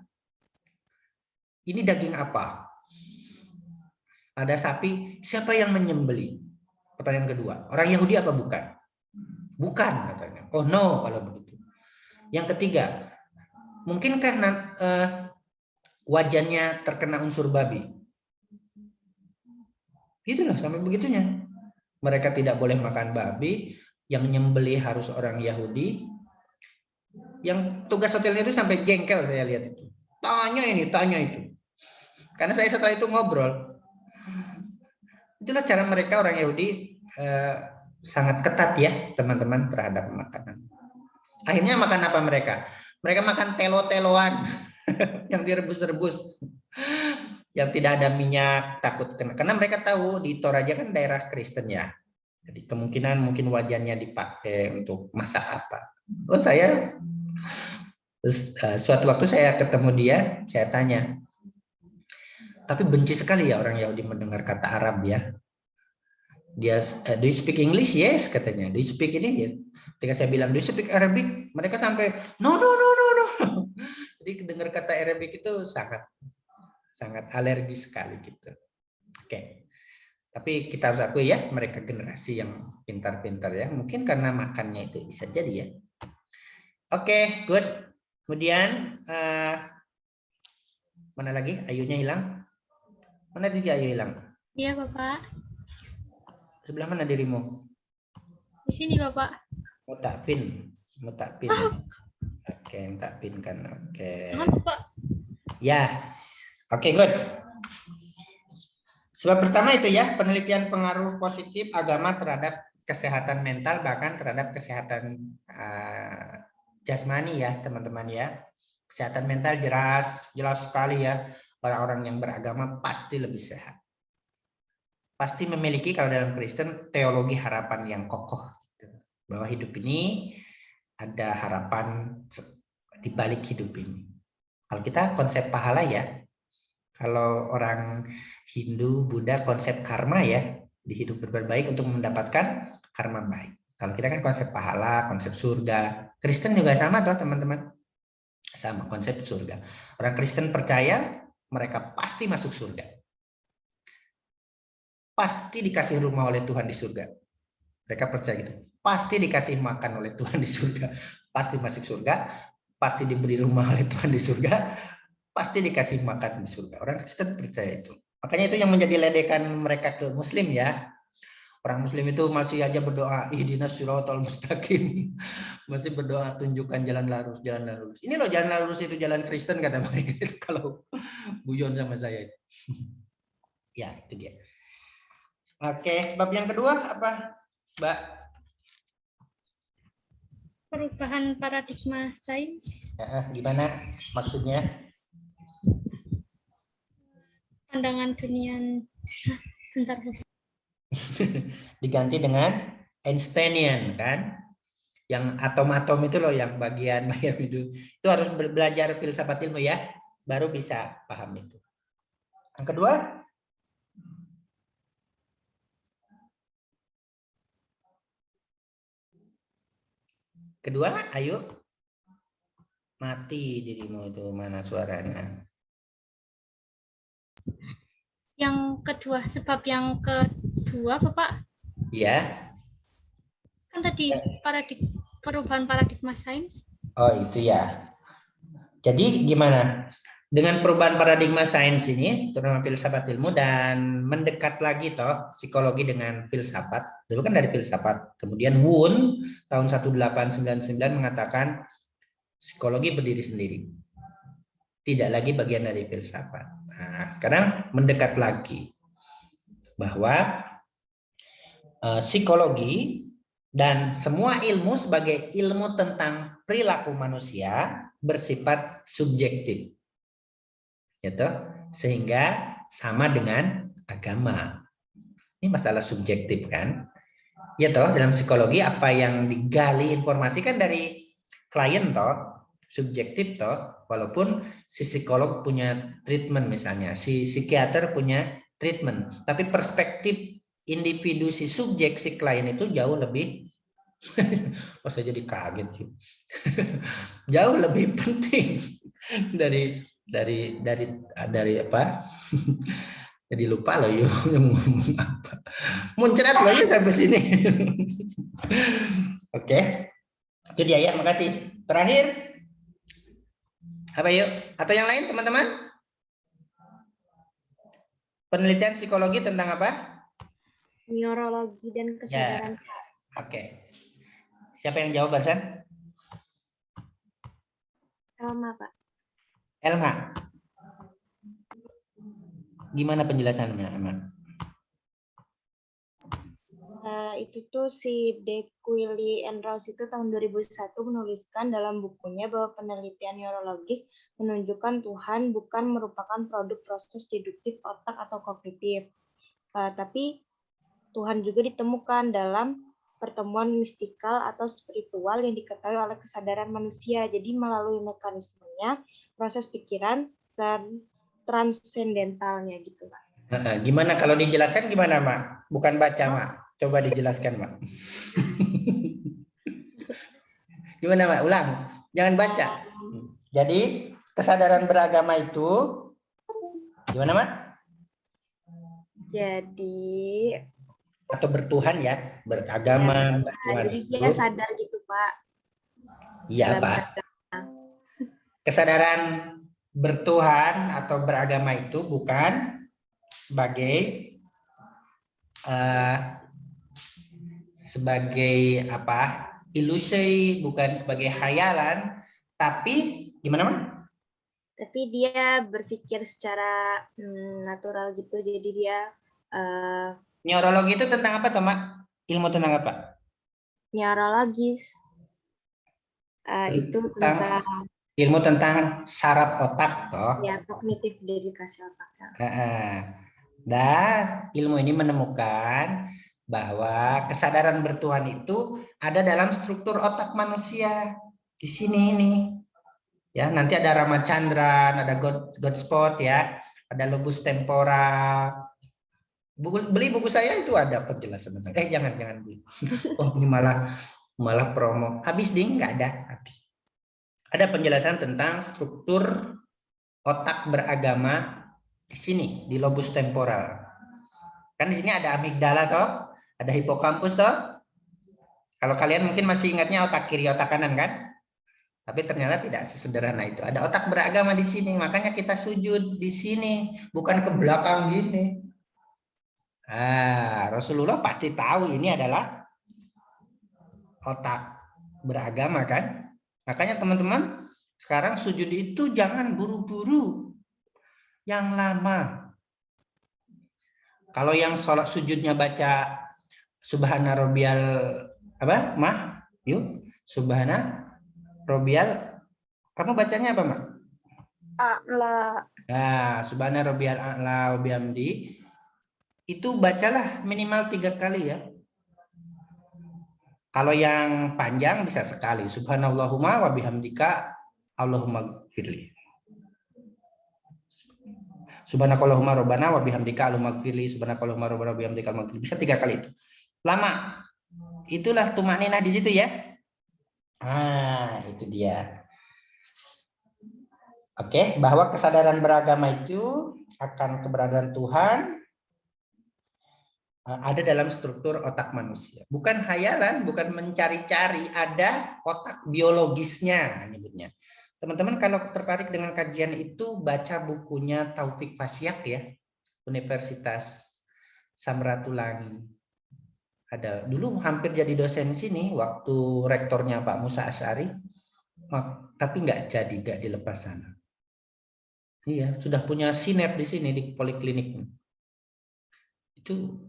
ini daging apa? Ada sapi, siapa yang menyembeli? Pertanyaan kedua, orang Yahudi apa bukan? Bukan katanya. Oh no kalau begitu. Yang ketiga, mungkinkah wajannya terkena unsur babi? Gitu loh, sampai begitunya. Mereka tidak boleh makan babi, yang nyembeli harus orang Yahudi. Yang tugas hotelnya itu sampai jengkel saya lihat itu. Tanya ini, tanya itu. Karena saya setelah itu ngobrol. Itulah cara mereka orang Yahudi sangat ketat ya teman-teman terhadap makanan. Akhirnya makan apa mereka? Mereka makan telo-teloan yang direbus-rebus. Yang tidak ada minyak, takut kena. Karena mereka tahu di Toraja kan daerah Kristen ya. Jadi kemungkinan mungkin wajannya dipakai untuk masak apa. Oh saya, suatu waktu saya ketemu dia, saya tanya. Tapi benci sekali ya orang Yahudi mendengar kata Arab ya. Dia, do you speak English? Yes katanya. Do you speak ini? Ketika saya bilang, do you speak Arabic? Mereka sampai, no. Jadi dengar kata Arabic itu sangat sangat alergi sekali gitu. Oke. Tapi kita harus akui ya, mereka generasi yang pintar-pintar ya. Mungkin karena makannya itu bisa jadi ya. Oke, good. Kemudian mana lagi? Ayunya hilang. Mana juga Ayu hilang? Iya, Bapak. Sebelah mana dirimu? Di sini, Bapak. Mutakpin. Oke, mutakpin kan. Oke. Jangan, Bapak. Ya. Oke, good. Sebab pertama itu ya, penelitian pengaruh positif agama terhadap kesehatan mental, bahkan terhadap kesehatan jasmani ya, teman-teman ya. Kesehatan mental jelas sekali ya. Orang-orang yang beragama pasti lebih sehat. Pasti memiliki, kalau dalam Kristen, teologi harapan yang kokoh. Bahwa hidup ini ada harapan di balik hidup ini. Kalau kita konsep pahala ya, kalau orang Hindu, Buddha konsep karma ya, di hidup berbuat baik untuk mendapatkan karma baik. Kalau kita kan konsep pahala, konsep surga. Kristen juga sama toh teman-teman. Sama konsep surga. Orang Kristen percaya mereka pasti masuk surga. Pasti dikasih rumah oleh Tuhan di surga. Mereka percaya gitu. Pasti dikasih makan oleh Tuhan di surga. Pasti masuk surga. Pasti diberi rumah oleh Tuhan di surga. Pasti dikasih makan di surga. Orang Kristen percaya itu. Makanya itu yang menjadi ledekan mereka ke Muslim ya. Orang Muslim itu masih aja berdoa, ihdinas siratal mustaqim. Masih berdoa, tunjukkan jalan lurus, jalan lurus. Ini loh jalan lurus itu jalan Kristen kata mereka itu kalau guyon sama saya. Ya, itu dia. Oke, sebab yang kedua apa, Mbak? Perubahan paradigma sains. Gimana maksudnya? Pandangan dunia. Bentar. Diganti dengan Einsteinian kan? Yang atom-atom itu loh, yang bagian itu harus belajar filsafat ilmu ya, baru bisa paham itu. Yang kedua, ayo. Mati dirimu itu, mana suaranya? Yang kedua, sebab yang kedua, Bapak. Ya. Kan tadi perubahan paradigma sains. Oh, itu ya. Jadi gimana? Dengan perubahan paradigma sains ini, terutama filsafat ilmu, dan mendekat lagi toh psikologi dengan filsafat. Dulu kan dari filsafat. Kemudian Wundt tahun 1899 mengatakan psikologi berdiri sendiri. Tidak lagi bagian dari filsafat. Nah, sekarang mendekat lagi bahwa psikologi dan semua ilmu sebagai ilmu tentang perilaku manusia bersifat subjektif, gitu, sehingga sama dengan agama. Ini masalah subjektif kan, ya toh. Dalam psikologi apa yang digali informasi kan dari klien toh, subjektif toh. Walaupun si psikolog punya treatment misalnya, si psikiater punya treatment, tapi perspektif individu si subjek, si klien itu jauh lebih oh, saya jadi kaget sih. Jauh lebih penting dari apa? Jadi lupa loh yuk ngomong apa. Muncrat loh yuk sampai sini. Oke. Itu dia ya, makasih. Terakhir apa yuk? Atau yang lain teman-teman? Penelitian psikologi tentang apa? Neurologi dan kesadaran. Ya. Oke. Siapa yang jawab barusan? Elma, Pak. Elma. Gimana penjelasannya, Elma? Itu tuh si De Quilly and Rouse itu tahun 2001 menuliskan dalam bukunya bahwa penelitian neurologis menunjukkan Tuhan bukan merupakan produk proses deduktif otak atau kognitif, tapi Tuhan juga ditemukan dalam pertemuan mistikal atau spiritual yang diketahui oleh kesadaran manusia. Jadi melalui mekanismenya, proses pikiran dan transendentalnya gitu, Pak. Gimana kalau dijelaskan gimana, Mak? Bukan baca, Mak. Coba dijelaskan, Mak. Gimana, Mak? Ulang. Jangan baca. Jadi kesadaran beragama itu Gimana, Mak? Jadi, Atau bertuhan ya, ya, beragama, bertuhan jadi itu. dia sadar gitu, Pak. Iya, dalam Pak. beragama. Kesadaran bertuhan atau beragama itu bukan sebagai apa? Ilusi, bukan sebagai khayalan, tapi gimana, Mak? Tapi dia berpikir secara natural gitu, jadi dia Neurologi itu tentang apa, Mak? Ilmu tentang apa? neurologis. Itu tentang ilmu tentang saraf otak, toh. ya kognitif dedikasi otak. Dan ilmu ini menemukan bahwa kesadaran bertuhan itu ada dalam struktur otak manusia di sini ini. Ya, nanti ada Ramachandran, ada God spot ya, ada lobus temporal. Beli buku saya itu ada penjelasan tentang. Jangan beli. Oh, ini malah promo. Habis ding, nggak ada. Habis. Ada penjelasan tentang struktur otak beragama di sini, di lobus temporal. Kan di sini ada amigdala toh, ada hipokampus toh. Kalau kalian mungkin masih ingatnya otak kiri, otak kanan kan? Tapi ternyata tidak sesederhana itu. Ada otak beragama di sini, makanya kita sujud di sini, bukan ke belakang gini. Rasulullah pasti tahu ini adalah otak beragama kan? Makanya teman-teman, sekarang sujud itu jangan buru-buru. Yang lama. Kalau yang sholat sujudnya baca Subhana Rabbiyal apa? Mah? Yuk, Subhana Rabbiyal. Kamu bacanya apa, Mak? A'la. Nah, Subhana Rabbiyal a'la wa bihamdi. Itu bacalah minimal 3 kali ya. Kalau yang panjang bisa sekali. Subhanallahumma wa bihamdika Allahumma gfirli. Subhanakallahumma rabbana wa bihamdika Allahumma gfirli. Subhanakallahumma rabbana wa bihamdika Allahumma gfirli. Bisa 3 kali itu. Lama. Itulah tumaninah di situ ya. Itu dia. Oke, bahwa kesadaran beragama itu akan keberadaan Tuhan ada dalam struktur otak manusia. Bukan hayalan, bukan mencari-cari, ada otak biologisnya nyebutnya. Teman-teman kalau tertarik dengan kajian itu baca bukunya Taufik Fasyak ya, Universitas Samratulangi. Ada dulu hampir jadi dosen sini waktu rektornya Pak Musa Asy'ari, tapi nggak dilepas sana. Iya, sudah punya sinet di sini di poliklinik. Itu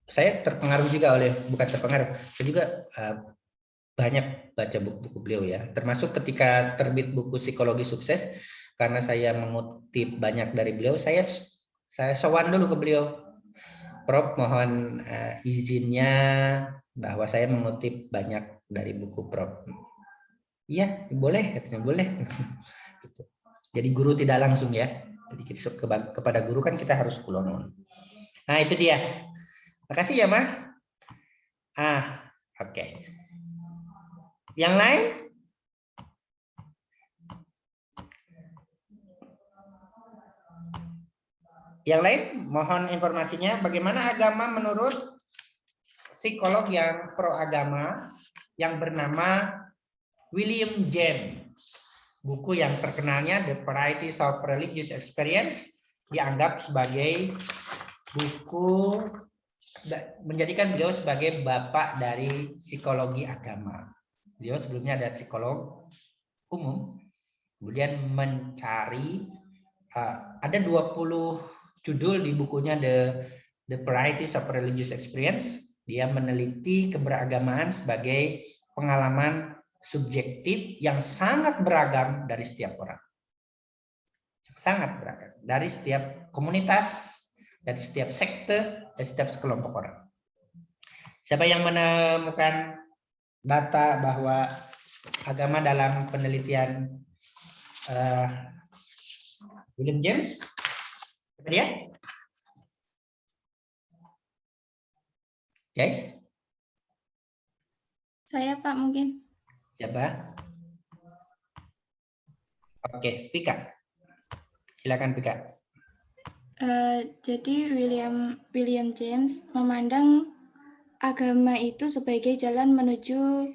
saya terpengaruh juga bukan terpengaruh, saya juga banyak baca buku-buku beliau ya, termasuk ketika terbit buku Psikologi Sukses, karena saya mengutip banyak dari beliau, saya sowan dulu ke beliau. Prof, mohon izinnya bahwa saya mengutip banyak dari buku Prof. Iya, boleh, katanya boleh. Jadi guru tidak langsung ya. Jadi kepada guru kan kita harus kulon. Nah, itu dia. Makasih ya, Mah. Oke. Yang lain? Yang lain, mohon informasinya bagaimana agama menurut psikolog yang pro agama yang bernama William James. Buku yang terkenalnya The Varieties of Religious Experience dianggap sebagai buku menjadikan beliau sebagai bapak dari psikologi agama. Beliau sebelumnya ada psikolog umum, kemudian mencari ada 20 judul di bukunya The Varieties of Religious Experience. Dia meneliti keberagamaan sebagai pengalaman subjektif yang sangat beragam dari setiap orang. Sangat beragam dari setiap komunitas, dari setiap sekte, dari setiap sekelompok orang. Siapa yang menemukan data bahwa agama dalam penelitian William James? Siapa dia? Guys? Saya, Pak, mungkin. Siapa? Oke, Pika. Silakan Pika. Jadi William James memandang agama itu sebagai jalan menuju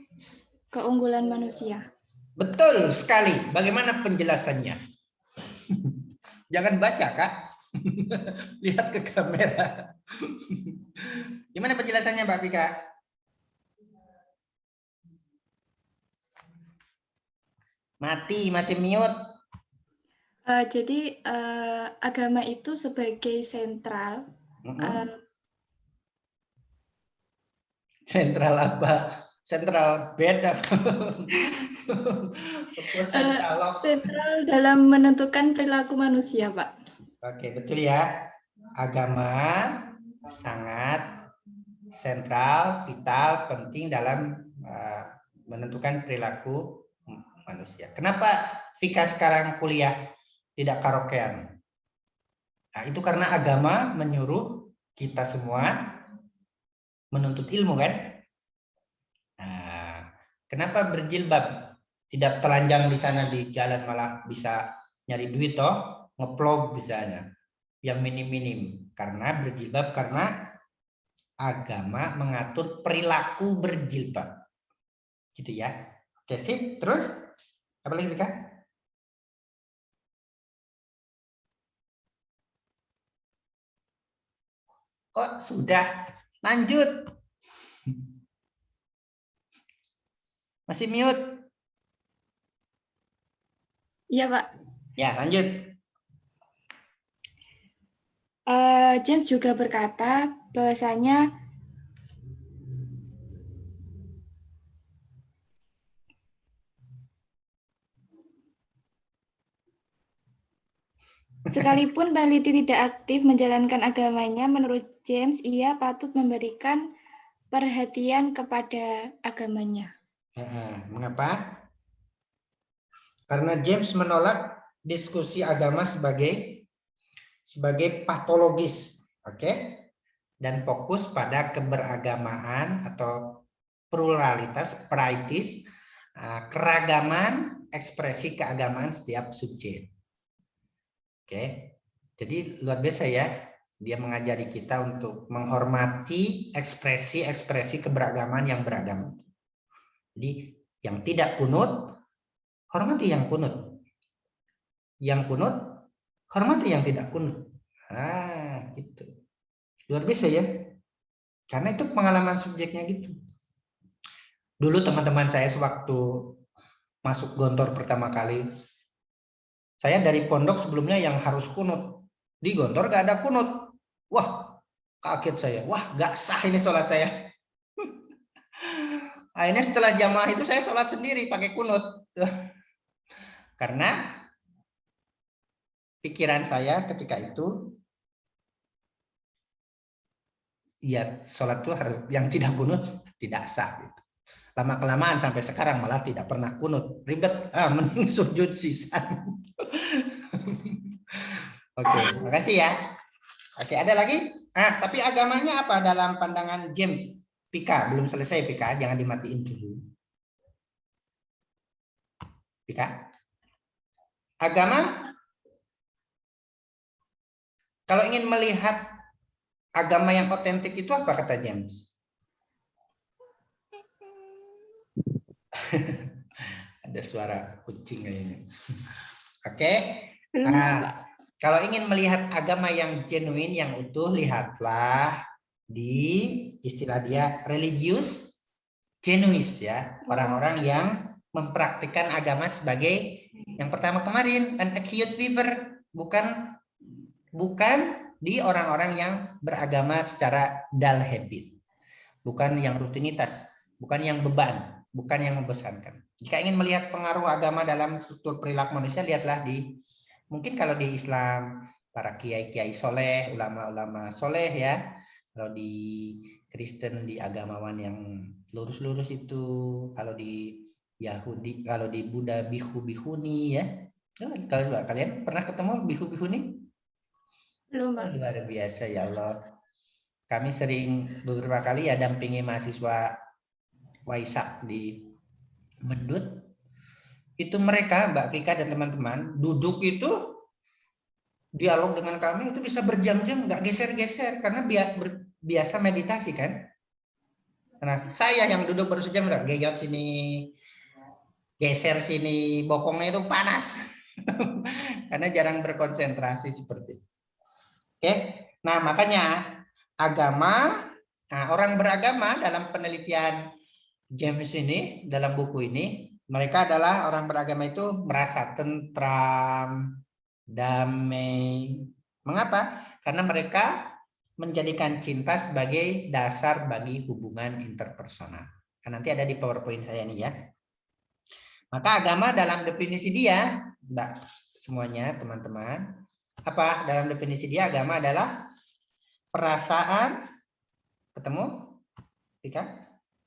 keunggulan manusia. Betul sekali. Bagaimana penjelasannya? Jangan baca, Kak. Lihat ke kamera. Gimana penjelasannya, Mbak Vika? Mati, masih mute. Jadi agama itu sebagai sentral. Sentral apa? Sentral bed apa? Sentral dalam menentukan perilaku manusia, Pak. Oke, betul ya. Agama sangat sentral, vital, penting dalam menentukan perilaku manusia. Kenapa Vika sekarang kuliah tidak karaokean? Nah, itu karena agama menyuruh kita semua menuntut ilmu, kan? Nah, kenapa berjilbab? Tidak telanjang di sana di jalan malah bisa nyari duit toh, ngeplog misalnya. Yang minim-minim. Karena berjilbab karena agama mengatur perilaku berjilbab. Gitu ya. Oke, sip. Terus apa lagi, Vika? Kok sudah? Lanjut. Masih mute? Iya, Pak. Ya, lanjut. James juga berkata bahwasanya sekalipun peneliti tidak aktif menjalankan agamanya, menurut James, ia patut memberikan perhatian kepada agamanya. Mengapa? Karena James menolak diskusi agama sebagai patologis, oke? Dan fokus pada keberagamaan atau pluralitas, pluralitas, keragaman ekspresi keagamaan setiap subjek. Oke, jadi luar biasa ya, dia mengajari kita untuk menghormati ekspresi keberagaman yang beragam. Jadi yang tidak kunut, hormati yang kunut. Yang kunut, hormati yang tidak kunut. Ah, gitu. Luar biasa ya, karena itu pengalaman subjeknya gitu. Dulu teman-teman saya sewaktu masuk Gontor pertama kali, saya dari pondok sebelumnya yang harus kunut. Di Gontor gak ada kunut. Wah, kaget saya. Wah, gak sah ini sholat saya. Akhirnya setelah jamaah itu saya sholat sendiri pakai kunut. Karena pikiran saya ketika itu, ya sholat itu harus yang tidak kunut tidak sah. Gitu. Lama-kelamaan sampai sekarang malah tidak pernah kunut. Ribet, mending sujud sisa. Oke, makasih ya. Oke, ada lagi? Tapi agamanya apa dalam pandangan James? Vika, belum selesai Vika, jangan dimatiin dulu. Vika? Agama, kalau ingin melihat agama yang otentik itu apa kata James? Ada suara kucing kayaknya. Oke. Kalau ingin melihat agama yang genuine, yang utuh, lihatlah di istilah dia religius genuis ya. Orang-orang yang mempraktikkan agama sebagai yang pertama kemarin an acute believer, bukan di orang-orang yang beragama secara dull habit. Bukan yang rutinitas, bukan yang beban, bukan yang membosankan. Jika ingin melihat pengaruh agama dalam struktur perilaku manusia, lihatlah mungkin kalau di Islam, para kiai-kiai soleh, ulama-ulama soleh ya. Kalau di Kristen, di agamawan yang lurus-lurus itu. Kalau di Yahudi, kalau di Buddha, bihu-bihuni ya. Kalau kalian pernah ketemu bihu-bihuni? Belum, Pak. Luar biasa ya Allah. Kami sering beberapa kali ya dampingi mahasiswa Waisak di Mendut. Itu mereka, Mbak Vika dan teman-teman, duduk itu dialog dengan kami itu bisa berjam-jam nggak geser-geser karena biasa meditasi kan. Nah, saya yang duduk baru sejam udah geyot sini, geser sini, bokongnya itu panas. Karena jarang berkonsentrasi seperti itu. Oke, nah makanya agama, nah, orang beragama dalam penelitian James ini, dalam buku ini, mereka adalah orang beragama itu merasa tentram, damai. Mengapa? Karena mereka menjadikan cinta sebagai dasar bagi hubungan interpersonal. Kan nanti ada di PowerPoint saya nih ya. Maka agama dalam definisi dia, Mbak, semuanya teman-teman, apa dalam definisi dia agama adalah perasaan, ketemu, Rika?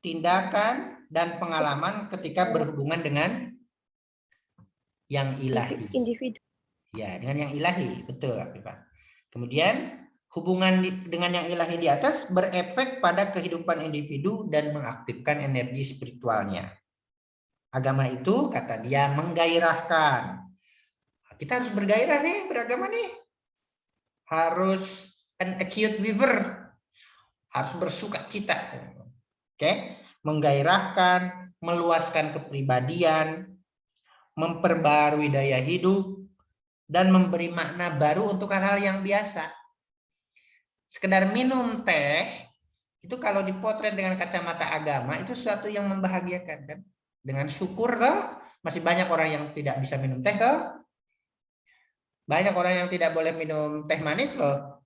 Tindakan dan pengalaman ketika berhubungan dengan yang ilahi. Individu. Ya, dengan yang ilahi, betul, Pak. Kemudian hubungan dengan yang ilahi di atas berefek pada kehidupan individu dan mengaktifkan energi spiritualnya. Agama itu, kata dia, menggairahkan. Kita harus bergairah nih, beragama nih. Harus an acute weaver. Harus bersuka cita. Oke, menggairahkan, meluaskan kepribadian, memperbarui daya hidup, dan memberi makna baru untuk hal-hal yang biasa. Sekedar minum teh, itu kalau dipotret dengan kacamata agama, itu sesuatu yang membahagiakan kan? Dengan syukur kah? Masih banyak orang yang tidak bisa minum teh kah? Banyak orang yang tidak boleh minum teh manis loh.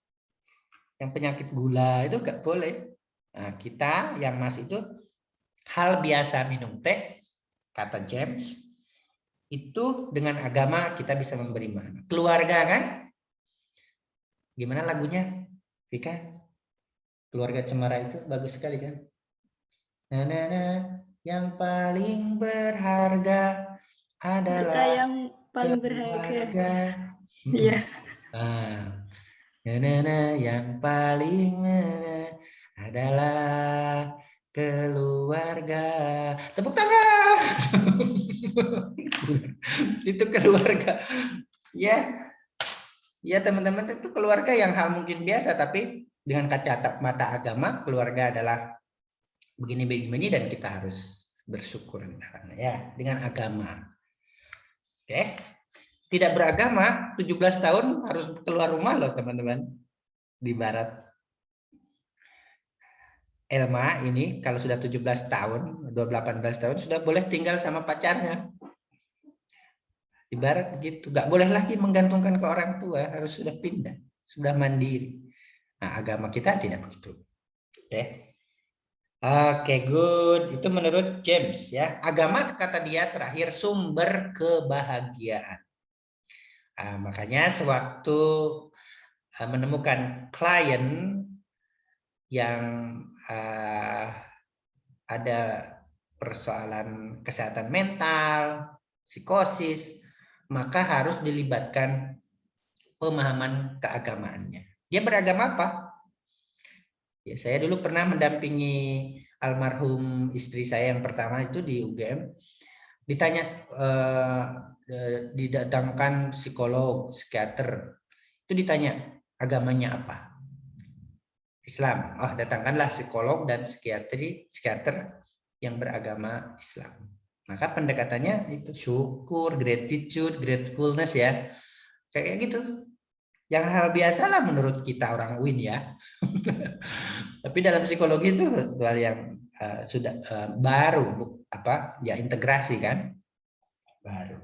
Yang penyakit gula itu nggak boleh. Nah, kita yang masih itu hal biasa minum teh, kata James, itu dengan agama kita bisa memberi makna. Keluarga kan? Gimana lagunya, Vika? Keluarga Cemara itu bagus sekali kan? Nah, yang paling berharga adalah Kita yang paling berharga. keluarga. Iya. Yang paling adalah keluarga. Tepuk tangan. Itu keluarga. Ya. Ya teman-teman, itu keluarga yang hal mungkin biasa, tapi dengan kacamata agama, keluarga adalah begini-begini dan kita harus bersyukur ya dengan agama. Oke. Tidak beragama 17 tahun harus keluar rumah loh teman-teman. Di barat Elma ini kalau sudah 17 tahun, 18 tahun sudah boleh tinggal sama pacarnya. Di barat begitu, nggak boleh lagi menggantungkan ke orang tua, harus sudah pindah, sudah mandiri. Nah, agama kita tidak begitu. Oke. Oke, good. Itu menurut James ya. Agama kata dia terakhir sumber kebahagiaan. Nah, makanya sewaktu menemukan klien yang ada persoalan kesehatan mental, psikosis, maka harus dilibatkan pemahaman keagamaannya. Dia beragama apa? Ya, saya dulu pernah mendampingi almarhum istri saya yang pertama itu di UGM. Ditanya, didatangkan psikolog, psikiater, itu ditanya agamanya apa? Islam. Oh, datangkanlah psikolog dan psikiater yang beragama Islam. Maka pendekatannya itu syukur, gratitude, gratefulness ya. Kayak gitu. Yang hal biasa lah menurut kita orang UIN ya. Tapi dalam psikologi itu hal yang sudah baru apa? Ya integrasi kan? Baru.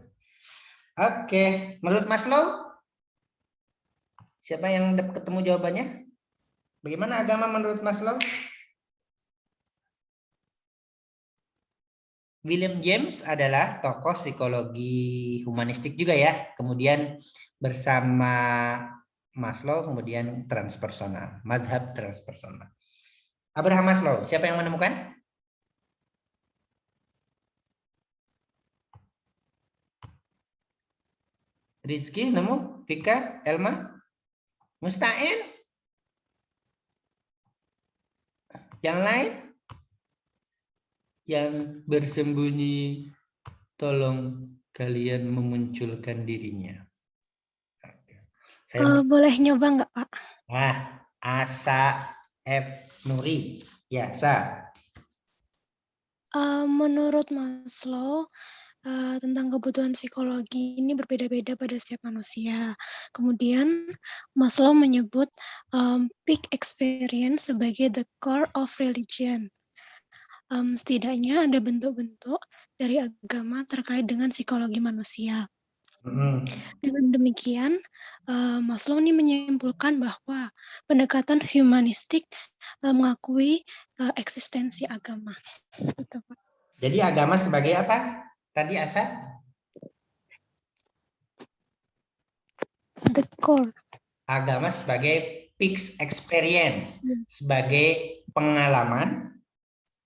Oke, menurut Maslow siapa yang ketemu jawabannya? Bagaimana agama menurut Maslow? William James adalah tokoh psikologi humanistik juga ya. Kemudian bersama Maslow kemudian transpersonal, mazhab transpersonal. Abraham Maslow, siapa yang menemukan? Rizky nemu? Vika? Elma? Musta'in? Yang lain? Yang bersembunyi, tolong kalian memunculkan dirinya. Boleh nyoba nggak, Pak? Asa F. Nuri. Ya, Sa. Menurut Maslow, tentang kebutuhan psikologi ini berbeda-beda pada setiap manusia. Kemudian Maslow menyebut peak experience sebagai the core of religion. Setidaknya ada bentuk-bentuk dari agama terkait dengan psikologi manusia. Dengan demikian, Maslow ini menyimpulkan bahwa pendekatan humanistik mengakui eksistensi agama. Gitu, Pak. Jadi agama sebagai apa? Tadi Asa? The core. Agama sebagai peak experience, sebagai pengalaman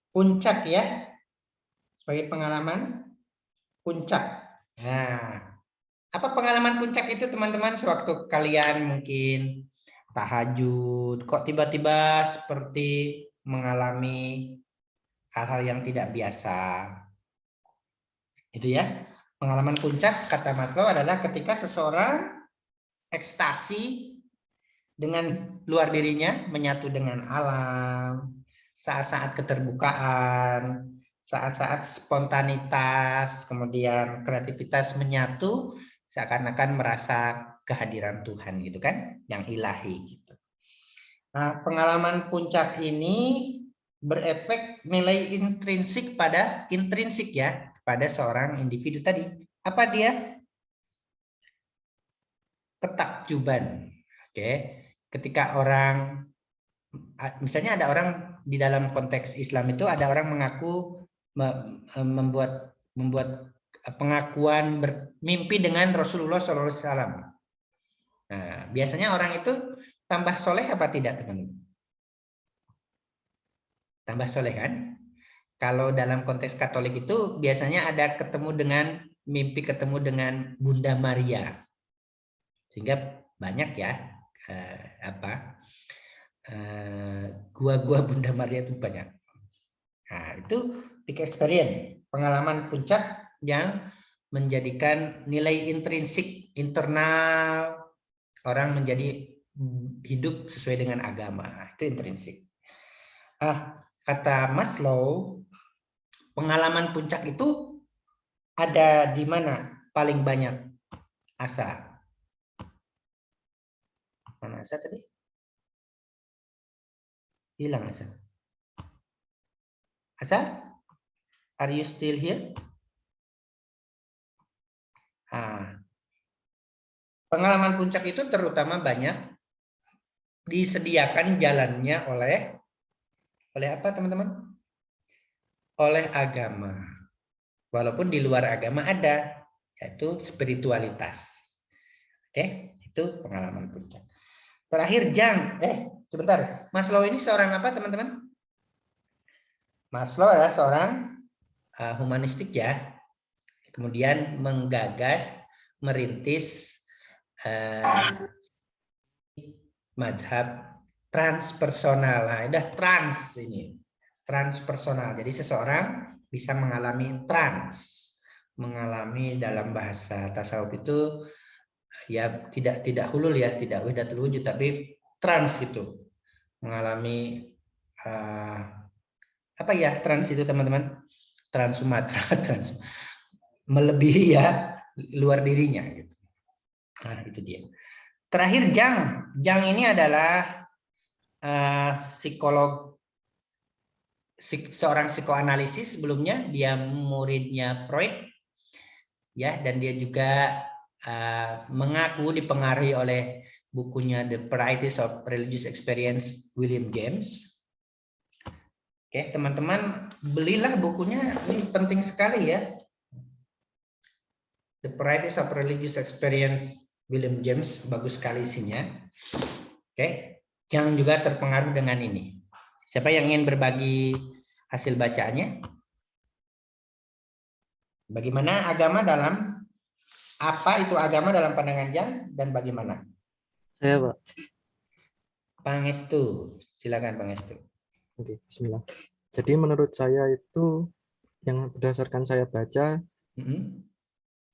puncak ya, sebagai pengalaman puncak. Nah, apa pengalaman puncak itu teman-teman? Sewaktu kalian mungkin tahajud, kok tiba-tiba seperti mengalami hal-hal yang tidak biasa. Itu ya. Pengalaman puncak kata Maslow adalah ketika seseorang ekstasi dengan luar dirinya, menyatu dengan alam, saat-saat keterbukaan, saat-saat spontanitas, kemudian kreativitas menyatu, seakan-akan merasa kehadiran Tuhan gitu kan, yang ilahi gitu. Nah, pengalaman puncak ini berefek nilai intrinsik ya, pada seorang individu tadi. Apa dia? Ketakjuban. Oke. Ketika orang, misalnya ada orang di dalam konteks Islam itu ada orang mengaku membuat pengakuan bermimpi dengan Rasulullah SAW. Nah, biasanya orang itu tambah soleh apa tidak, teman-teman? Tambah soleh kan? Kalau dalam konteks Katolik itu biasanya ada mimpi ketemu dengan Bunda Maria, sehingga banyak ya gua-gua Bunda Maria itu banyak. Nah, itu peak experience, pengalaman puncak yang menjadikan nilai intrinsik internal orang menjadi hidup sesuai dengan agama. Itu intrinsik. Kata Maslow, pengalaman puncak itu ada di mana paling banyak? Asa. Mana Asa tadi? Hilang Asa. Asa? Are you still here? Pengalaman puncak itu terutama banyak disediakan jalannya oleh apa teman-teman? Oleh agama. Walaupun di luar agama ada, yaitu spiritualitas. Oke, itu pengalaman puncak. Terakhir sebentar. Maslow ini seorang apa teman-teman? Maslow adalah seorang humanistik ya. Kemudian merintis mazhab transpersonal. Nah, udah trans ini. Transpersonal. Jadi seseorang bisa mengalami mengalami dalam bahasa tasawuf itu ya tidak hulul ya, tidak wahdatul wujud, tapi trans itu. Mengalami apa ya trans itu teman-teman? Trans Sumatera, melebihi ya luar dirinya gitu. Nah, itu dia. Terakhir Jang ini adalah seorang psikoanalisis. Sebelumnya dia muridnya Freud ya, dan dia juga mengaku dipengaruhi oleh bukunya The Varieties of Religious Experience William James. Oke, teman-teman belilah bukunya, ini penting sekali ya. The Varieties of Religious Experience William James, bagus sekali isinya. Oke, Jang juga terpengaruh dengan ini. Siapa yang ingin berbagi hasil bacaannya? Bagaimana agama apa itu agama dalam pandangan Jang dan bagaimana? Saya, Pak. Pangestu, silakan Pangestu. Oke, bismillah. Jadi menurut saya itu yang berdasarkan saya baca,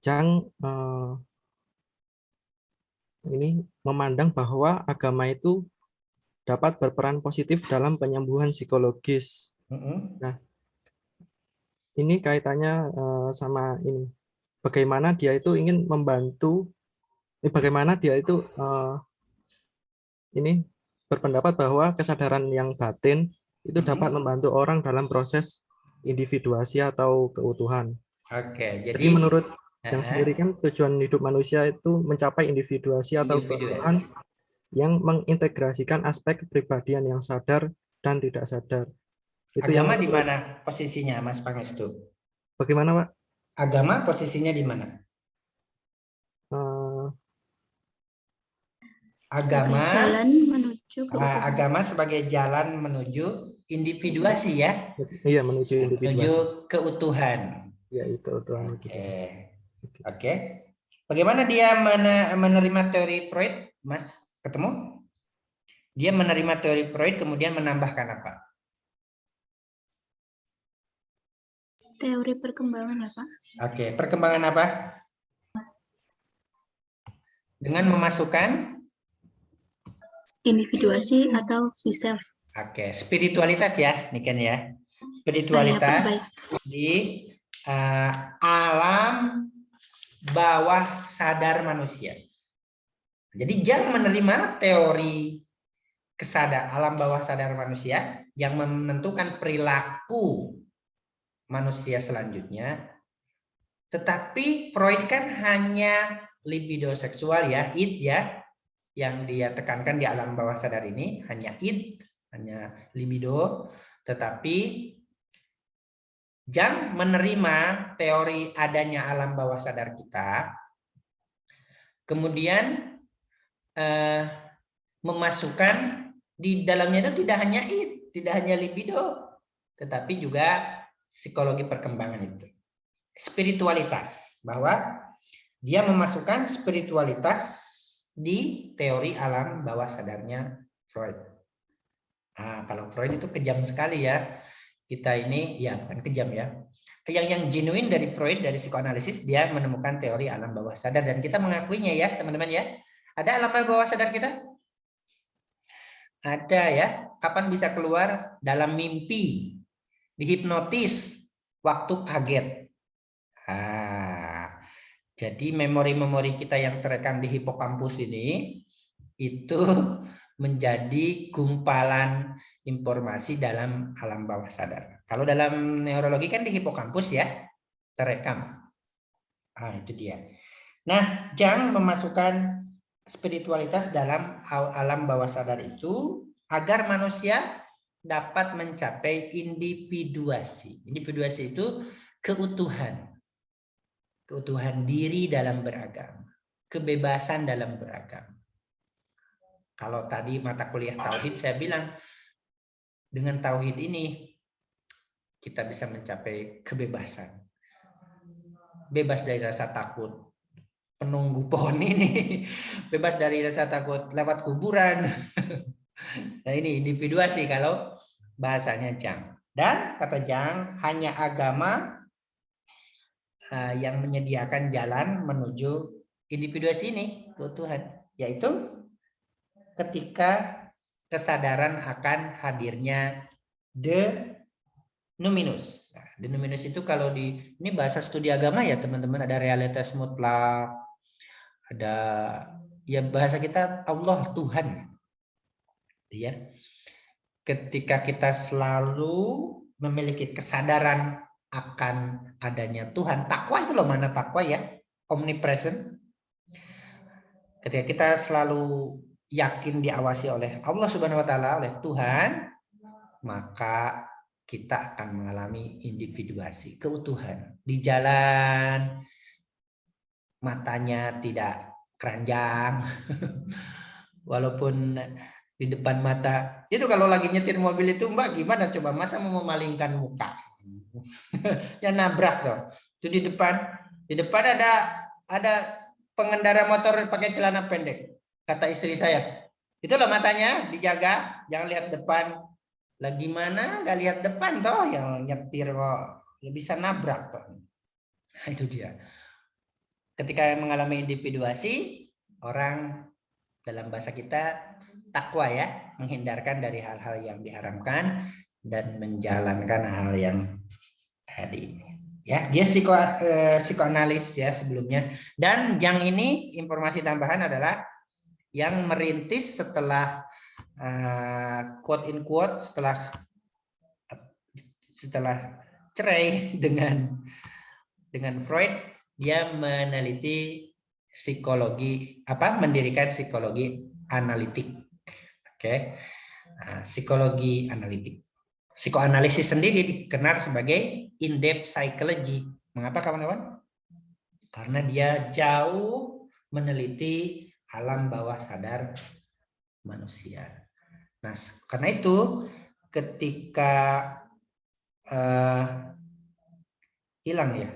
Jang ini memandang bahwa agama itu dapat berperan positif dalam penyembuhan psikologis. Nah, ini kaitannya sama ini. Bagaimana dia itu ingin membantu, bagaimana dia itu ini berpendapat bahwa kesadaran yang batin itu dapat membantu orang dalam proses individuasi atau keutuhan. Oke, Jadi menurut yang sendiri kan tujuan hidup manusia itu mencapai individuasi atau keutuhan yang mengintegrasikan aspek kepribadian yang sadar dan tidak sadar. Itu agama yang di mana posisinya, Mas Pangestu? Bagaimana, Pak? Agama posisinya di mana? Agama jalan menuju keutuhan. Agama sebagai jalan menuju individuasi ya? Iya, menuju individuasi. Menuju keutuhan. Ya, keutuhan. Oke. Bagaimana dia menerima teori Freud, Mas? Ketemu? Dia menerima teori Freud kemudian menambahkan apa? Teori perkembangan ya, Pak? Oke, perkembangan apa? Dengan memasukkan individuasi atau self. Oke, spiritualitas ya, ini kan ya. Spiritualitas di alam bawah sadar manusia. Jadi jangan menerima teori alam bawah sadar manusia yang menentukan perilaku manusia selanjutnya. Tetapi Freud kan hanya libido seksual ya, id ya, yang dia tekankan di alam bawah sadar ini hanya id, hanya libido, tetapi Jung menerima teori adanya alam bawah sadar kita, kemudian memasukkan di dalamnya itu tidak hanya id, tidak hanya libido, tetapi juga psikologi perkembangan itu. Spiritualitas, bahwa dia memasukkan spiritualitas di teori alam bawah sadarnya Freud. Nah, kalau Freud itu kejam sekali ya. Kita ini ya bukan kejam ya. Yang genuine dari Freud, dari psikoanalisis, dia menemukan teori alam bawah sadar dan kita mengakuinya ya, teman-teman ya. Ada alam bawah sadar kita? Ada ya. Kapan bisa keluar? Dalam mimpi, dihipnotis, waktu kaget. Jadi memori-memori kita yang terekam di hipokampus ini itu menjadi gumpalan informasi dalam alam bawah sadar. Kalau dalam neurologi kan di hipokampus ya, terekam. Itu dia. Nah, Jung memasukkan spiritualitas dalam alam bawah sadar itu agar manusia dapat mencapai individuasi. Individuasi itu keutuhan. Keutuhan diri dalam beragama. Kebebasan dalam beragama. Kalau tadi mata kuliah tauhid saya bilang dengan tauhid ini kita bisa mencapai kebebasan. Bebas dari rasa takut penunggu pohon ini, bebas dari rasa takut lewat kuburan. Nah, ini individuasi kalau bahasanya Jung. Dan kata Jung, hanya agama yang menyediakan jalan menuju individuasi ini, keutuhan, yaitu ketika kesadaran akan hadirnya the numinus. Nah, the numinus itu kalau di ini bahasa studi agama ya teman-teman, ada realitas mutlak, ada ya bahasa kita Allah Tuhan. Ya. Ketika kita selalu memiliki kesadaran akan adanya Tuhan, takwa itu loh, mana takwa ya, omnipresent. Ketika kita selalu yakin diawasi oleh Allah Subhanahu wa taala, oleh Tuhan, maka kita akan mengalami individuasi, keutuhan. Di jalan matanya tidak keranjang. Walaupun di depan mata, itu kalau lagi nyetir mobil itu Mbak gimana coba, masa mau memalingkan muka? Ya nabrak tuh. Itu di depan ada pengendara motor pakai celana pendek. Kata istri saya, itulah matanya dijaga, jangan lihat depan. Lah gimana nggak lihat depan toh, yang nyetir kok ya bisa nabrak toh. Nah, itu dia. Ketika mengalami individuasi, orang dalam bahasa kita takwa ya, menghindarkan dari hal-hal yang diharamkan dan menjalankan hal yang tadi. Ya, dia psikoanalis ya sebelumnya. Dan yang ini informasi tambahan adalah yang merintis setelah quote in quote setelah cerai dengan Freud, dia meneliti psikologi mendirikan psikologi analitik. Oke. Nah, psikologi analitik. Psikoanalisis sendiri dikenal sebagai in-depth psychology. Mengapa kawan-kawan? Karena dia jauh meneliti alam bawah sadar manusia. Nah, karena itu ketika hilang ya.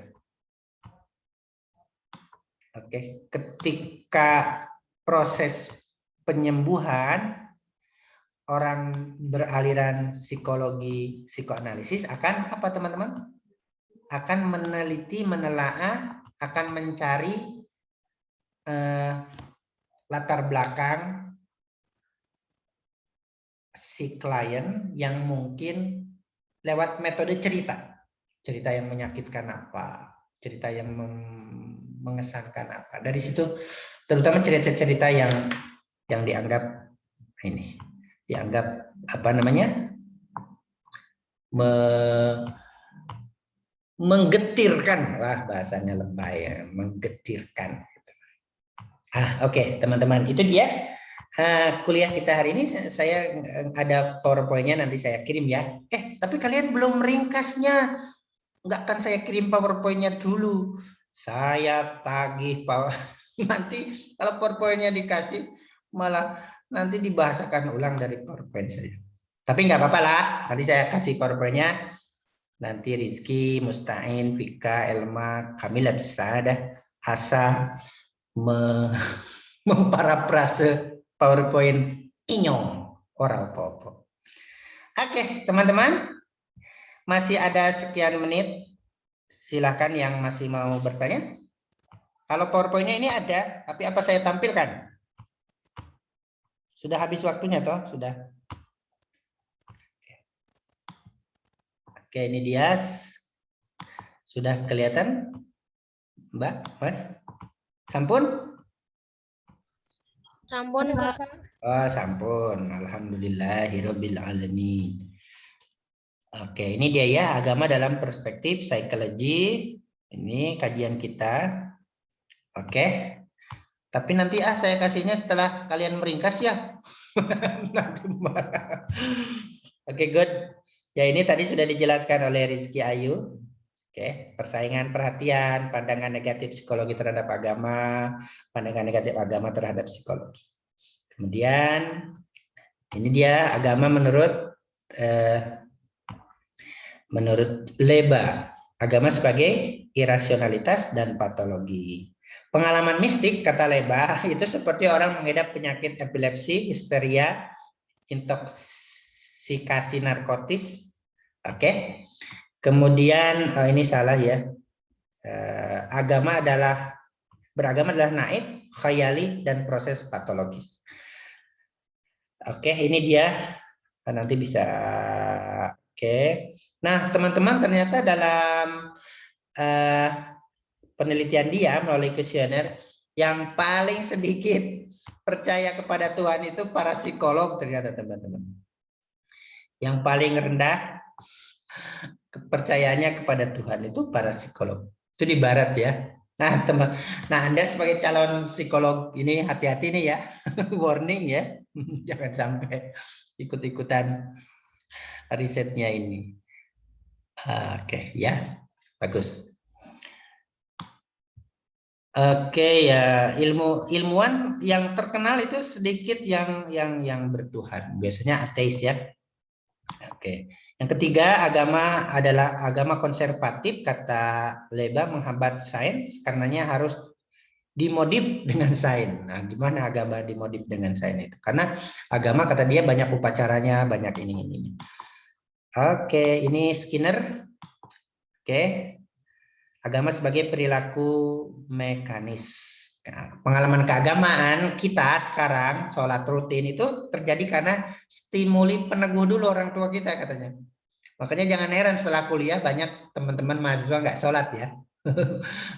Oke, ketika proses penyembuhan orang beraliran psikologi psikoanalisis akan apa teman-teman? Akan meneliti, menelaah, akan mencari latar belakang si klien yang mungkin lewat metode cerita yang menyakitkan apa, cerita yang mengesankan apa. Dari situ terutama cerita-cerita yang dianggap menggetirkan, bahasanya lebay ya, menggetirkan. Oke, teman-teman, itu dia kuliah kita hari ini. Saya ada PowerPoint-nya, nanti saya kirim ya. Tapi kalian belum meringkasnya. Enggak akan saya kirim PowerPoint-nya dulu. Saya tagih nanti kalau PowerPoint-nya dikasih malah nanti dibahasakan ulang dari PowerPoint saya. Tapi nggak apa-apa lah, nanti saya kasih PowerPoint-nya. Nanti Rizky, Mustain, Vika, Elma, Kamila, Sadah, Hasa memparafrase PowerPoint inyong oral popo. Oke, teman-teman, masih ada sekian menit. Silakan yang masih mau bertanya. Kalau PowerPoint-nya ini ada, tapi apa saya tampilkan? Sudah habis waktunya toh? Sudah. Oke, ini dia. Sudah kelihatan? Mbak, Mas? Sampun? Sampun, Pak. Oh, sampun. Alhamdulillahirabbil alamin. Oke, ini dia ya, agama dalam perspektif psikologi. Ini kajian kita. Oke. Tapi nanti saya kasihnya setelah kalian meringkas ya. Oke, good. Ya, ini tadi sudah dijelaskan oleh Rizky Ayu. Oke, persaingan perhatian, pandangan negatif psikologi terhadap agama, pandangan negatif agama terhadap psikologi. Kemudian ini dia agama menurut Leba, agama sebagai irasionalitas dan patologi. Pengalaman mistik, kata Leba, itu seperti orang mengidap penyakit epilepsi, histeria, intoksikasi narkotis. Oke. Kemudian ini salah ya. Beragama adalah naib, khayali, dan proses patologis. Oke, ini dia. Nanti bisa. Oke. Nah, teman-teman, ternyata dalam penelitian dia melalui kuesioner, yang paling sedikit percaya kepada Tuhan itu para psikolog ternyata, teman-teman. Yang paling rendah kepercayaannya kepada Tuhan itu para psikolog. Itu di barat ya. Nah, teman. Nah, Anda sebagai calon psikolog ini hati-hati nih ya. Warning ya. Jangan sampai ikut-ikutan risetnya ini. Oke, ya. Bagus. Oke, ya, ilmuwan yang terkenal itu sedikit yang bertuhan. Biasanya ateis ya. Oke. Yang ketiga, agama adalah agama konservatif, kata Leba, menghambat sains karenanya harus dimodif dengan sains. Nah, gimana agama dimodif dengan sains itu? Karena agama, kata dia, banyak upacaranya, banyak ini. Oke, ini Skinner. Oke. Agama sebagai perilaku mekanis. Nah, pengalaman keagamaan kita sekarang, sholat rutin itu terjadi karena stimuli peneguh dulu orang tua kita katanya. Makanya jangan heran setelah kuliah banyak teman-teman mahasiswa nggak sholat ya.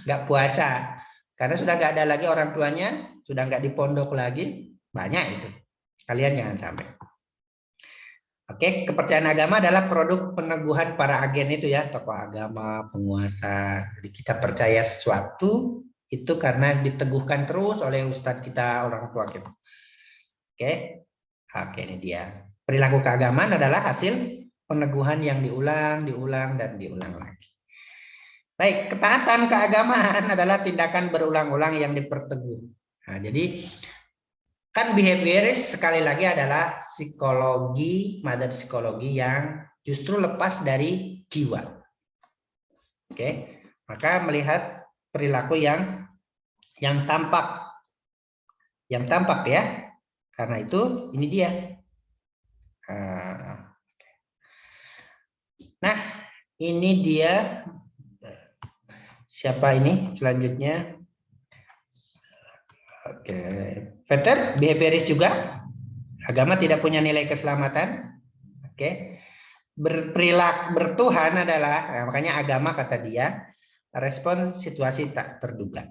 Nggak puasa. Karena sudah nggak ada lagi orang tuanya, sudah nggak di pondok lagi, banyak itu. Kalian jangan sampai. Oke, kepercayaan agama adalah produk peneguhan para agen itu ya, tokoh agama, penguasa. Jadi kita percaya sesuatu itu karena diteguhkan terus oleh ustadz kita, orang tua kita. Oke, ini dia. Perilaku keagamaan adalah hasil peneguhan yang diulang, dan diulang lagi. Baik, ketaatan keagamaan adalah tindakan berulang-ulang yang diperteguh. Nah, jadi kan behavioris sekali lagi adalah psikologi, modern psikologi yang justru lepas dari jiwa. Oke, maka melihat perilaku yang tampak, ya. Karena itu ini dia. Nah, ini dia. Siapa ini selanjutnya? Oke, Vetter, behavioris juga. Agama tidak punya nilai keselamatan. Oke, berperilaku bertuhan adalah, makanya agama kata dia, respon situasi tak terduga.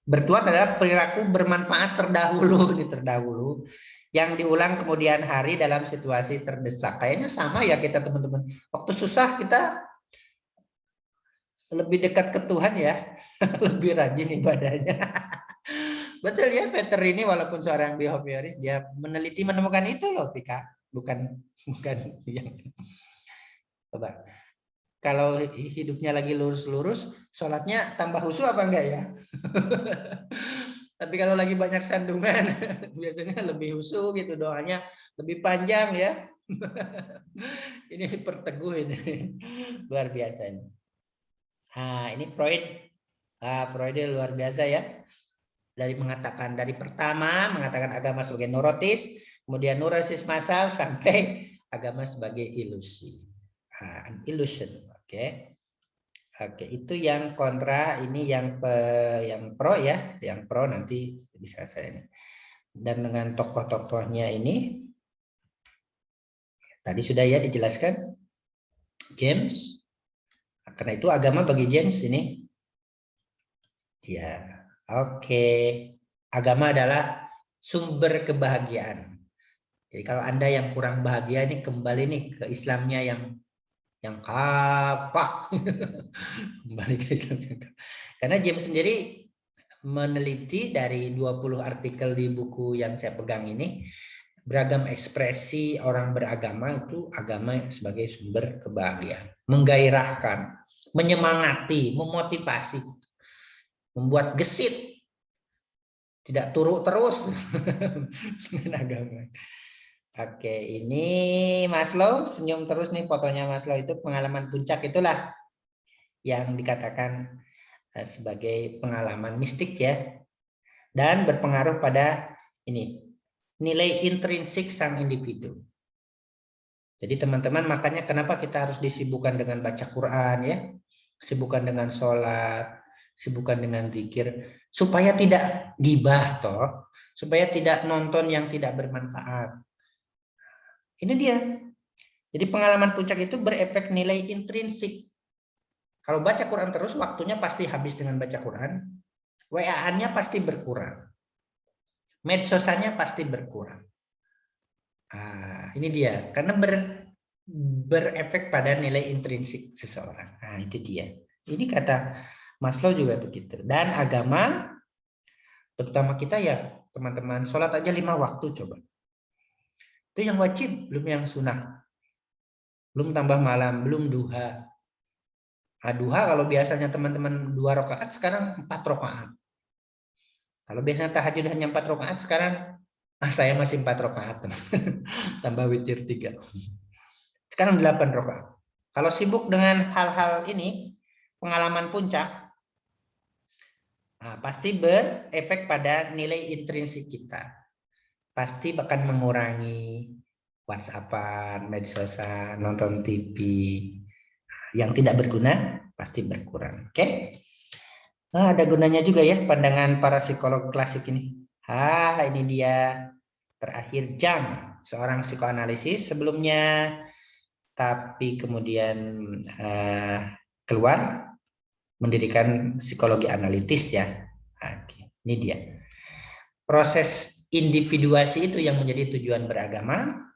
Bertuhan adalah perilaku bermanfaat terdahulu, yang diulang kemudian hari dalam situasi terdesak. Kayaknya sama ya kita teman-teman. Waktu susah kita lebih dekat ke Tuhan ya, lebih rajin ibadahnya. Betul ya, Peter ini walaupun seorang behavioris, dia meneliti menemukan itu loh, Vika. Bukan yang coba. Kalau hidupnya lagi lurus-lurus, sholatnya tambah khusyuk apa enggak ya? Tapi kalau lagi banyak sandungan, biasanya lebih khusyuk gitu, doanya lebih panjang ya. Ini perteguh ini, luar biasa ini. Nah, ini Freud. Freud luar biasa ya. Dari pertama mengatakan agama sebagai neurotis, kemudian neurosis massal sampai agama sebagai ilusi. Illusion, oke. Oke, itu yang kontra, ini yang pro ya, yang pro nanti bisa saya ini. Dan dengan tokoh-tokohnya ini tadi sudah ya dijelaskan James. Karena itu agama bagi James ini ya. Oke, agama adalah sumber kebahagiaan. Jadi kalau Anda yang kurang bahagia ini kembali nih ke Islamnya yang kapak. Kembali ke Islamnya. Karena James sendiri meneliti dari 20 artikel di buku yang saya pegang ini, beragam ekspresi orang beragama itu agama sebagai sumber kebahagiaan, menggairahkan, menyemangati, memotivasi, membuat gesit, tidak turun terus dengan agama. Oke, ini Maslow senyum terus nih fotonya Maslow, itu pengalaman puncak itulah yang dikatakan sebagai pengalaman mistik ya, dan berpengaruh pada ini nilai intrinsik sang individu. Jadi teman-teman, makanya kenapa kita harus disibukkan dengan baca Quran ya, sibukkan dengan sholat, sibukkan dengan zikir, supaya tidak gibah toh, supaya tidak nonton yang tidak bermanfaat. Ini dia. Jadi pengalaman puncak itu berefek nilai intrinsik. Kalau baca Quran terus, waktunya pasti habis dengan baca Quran, WA-nya pasti berkurang, medsosannya pasti berkurang. Ini dia, karena berefek pada nilai intrinsik seseorang. Itu dia. Ini kata Maslow juga begitu. Dan agama, terutama kita ya teman-teman, sholat aja 5 waktu coba. Itu yang wajib, belum yang sunnah. Belum tambah malam, belum duha. Duha kalau biasanya teman-teman 2 rakaat, sekarang 4 rakaat. Kalau biasanya tahajud hanya 4 rakaat, sekarang saya masih 4 rakaat. Tambah witir 3. Sekarang 8 rakaat. Kalau sibuk dengan hal-hal ini, pengalaman puncak, pasti berefek pada nilai intrinsik kita. Pasti bahkan mengurangi WhatsApp-an, medsosan, nonton TV yang tidak berguna, pasti berkurang. Oke? Nah, ada gunanya juga ya pandangan para psikolog klasik ini. Ini dia terakhir Jung, seorang psikoanalisis sebelumnya, tapi kemudian keluar mendirikan psikologi analitis ya. Oke, ini dia. Proses individuasi itu yang menjadi tujuan beragama,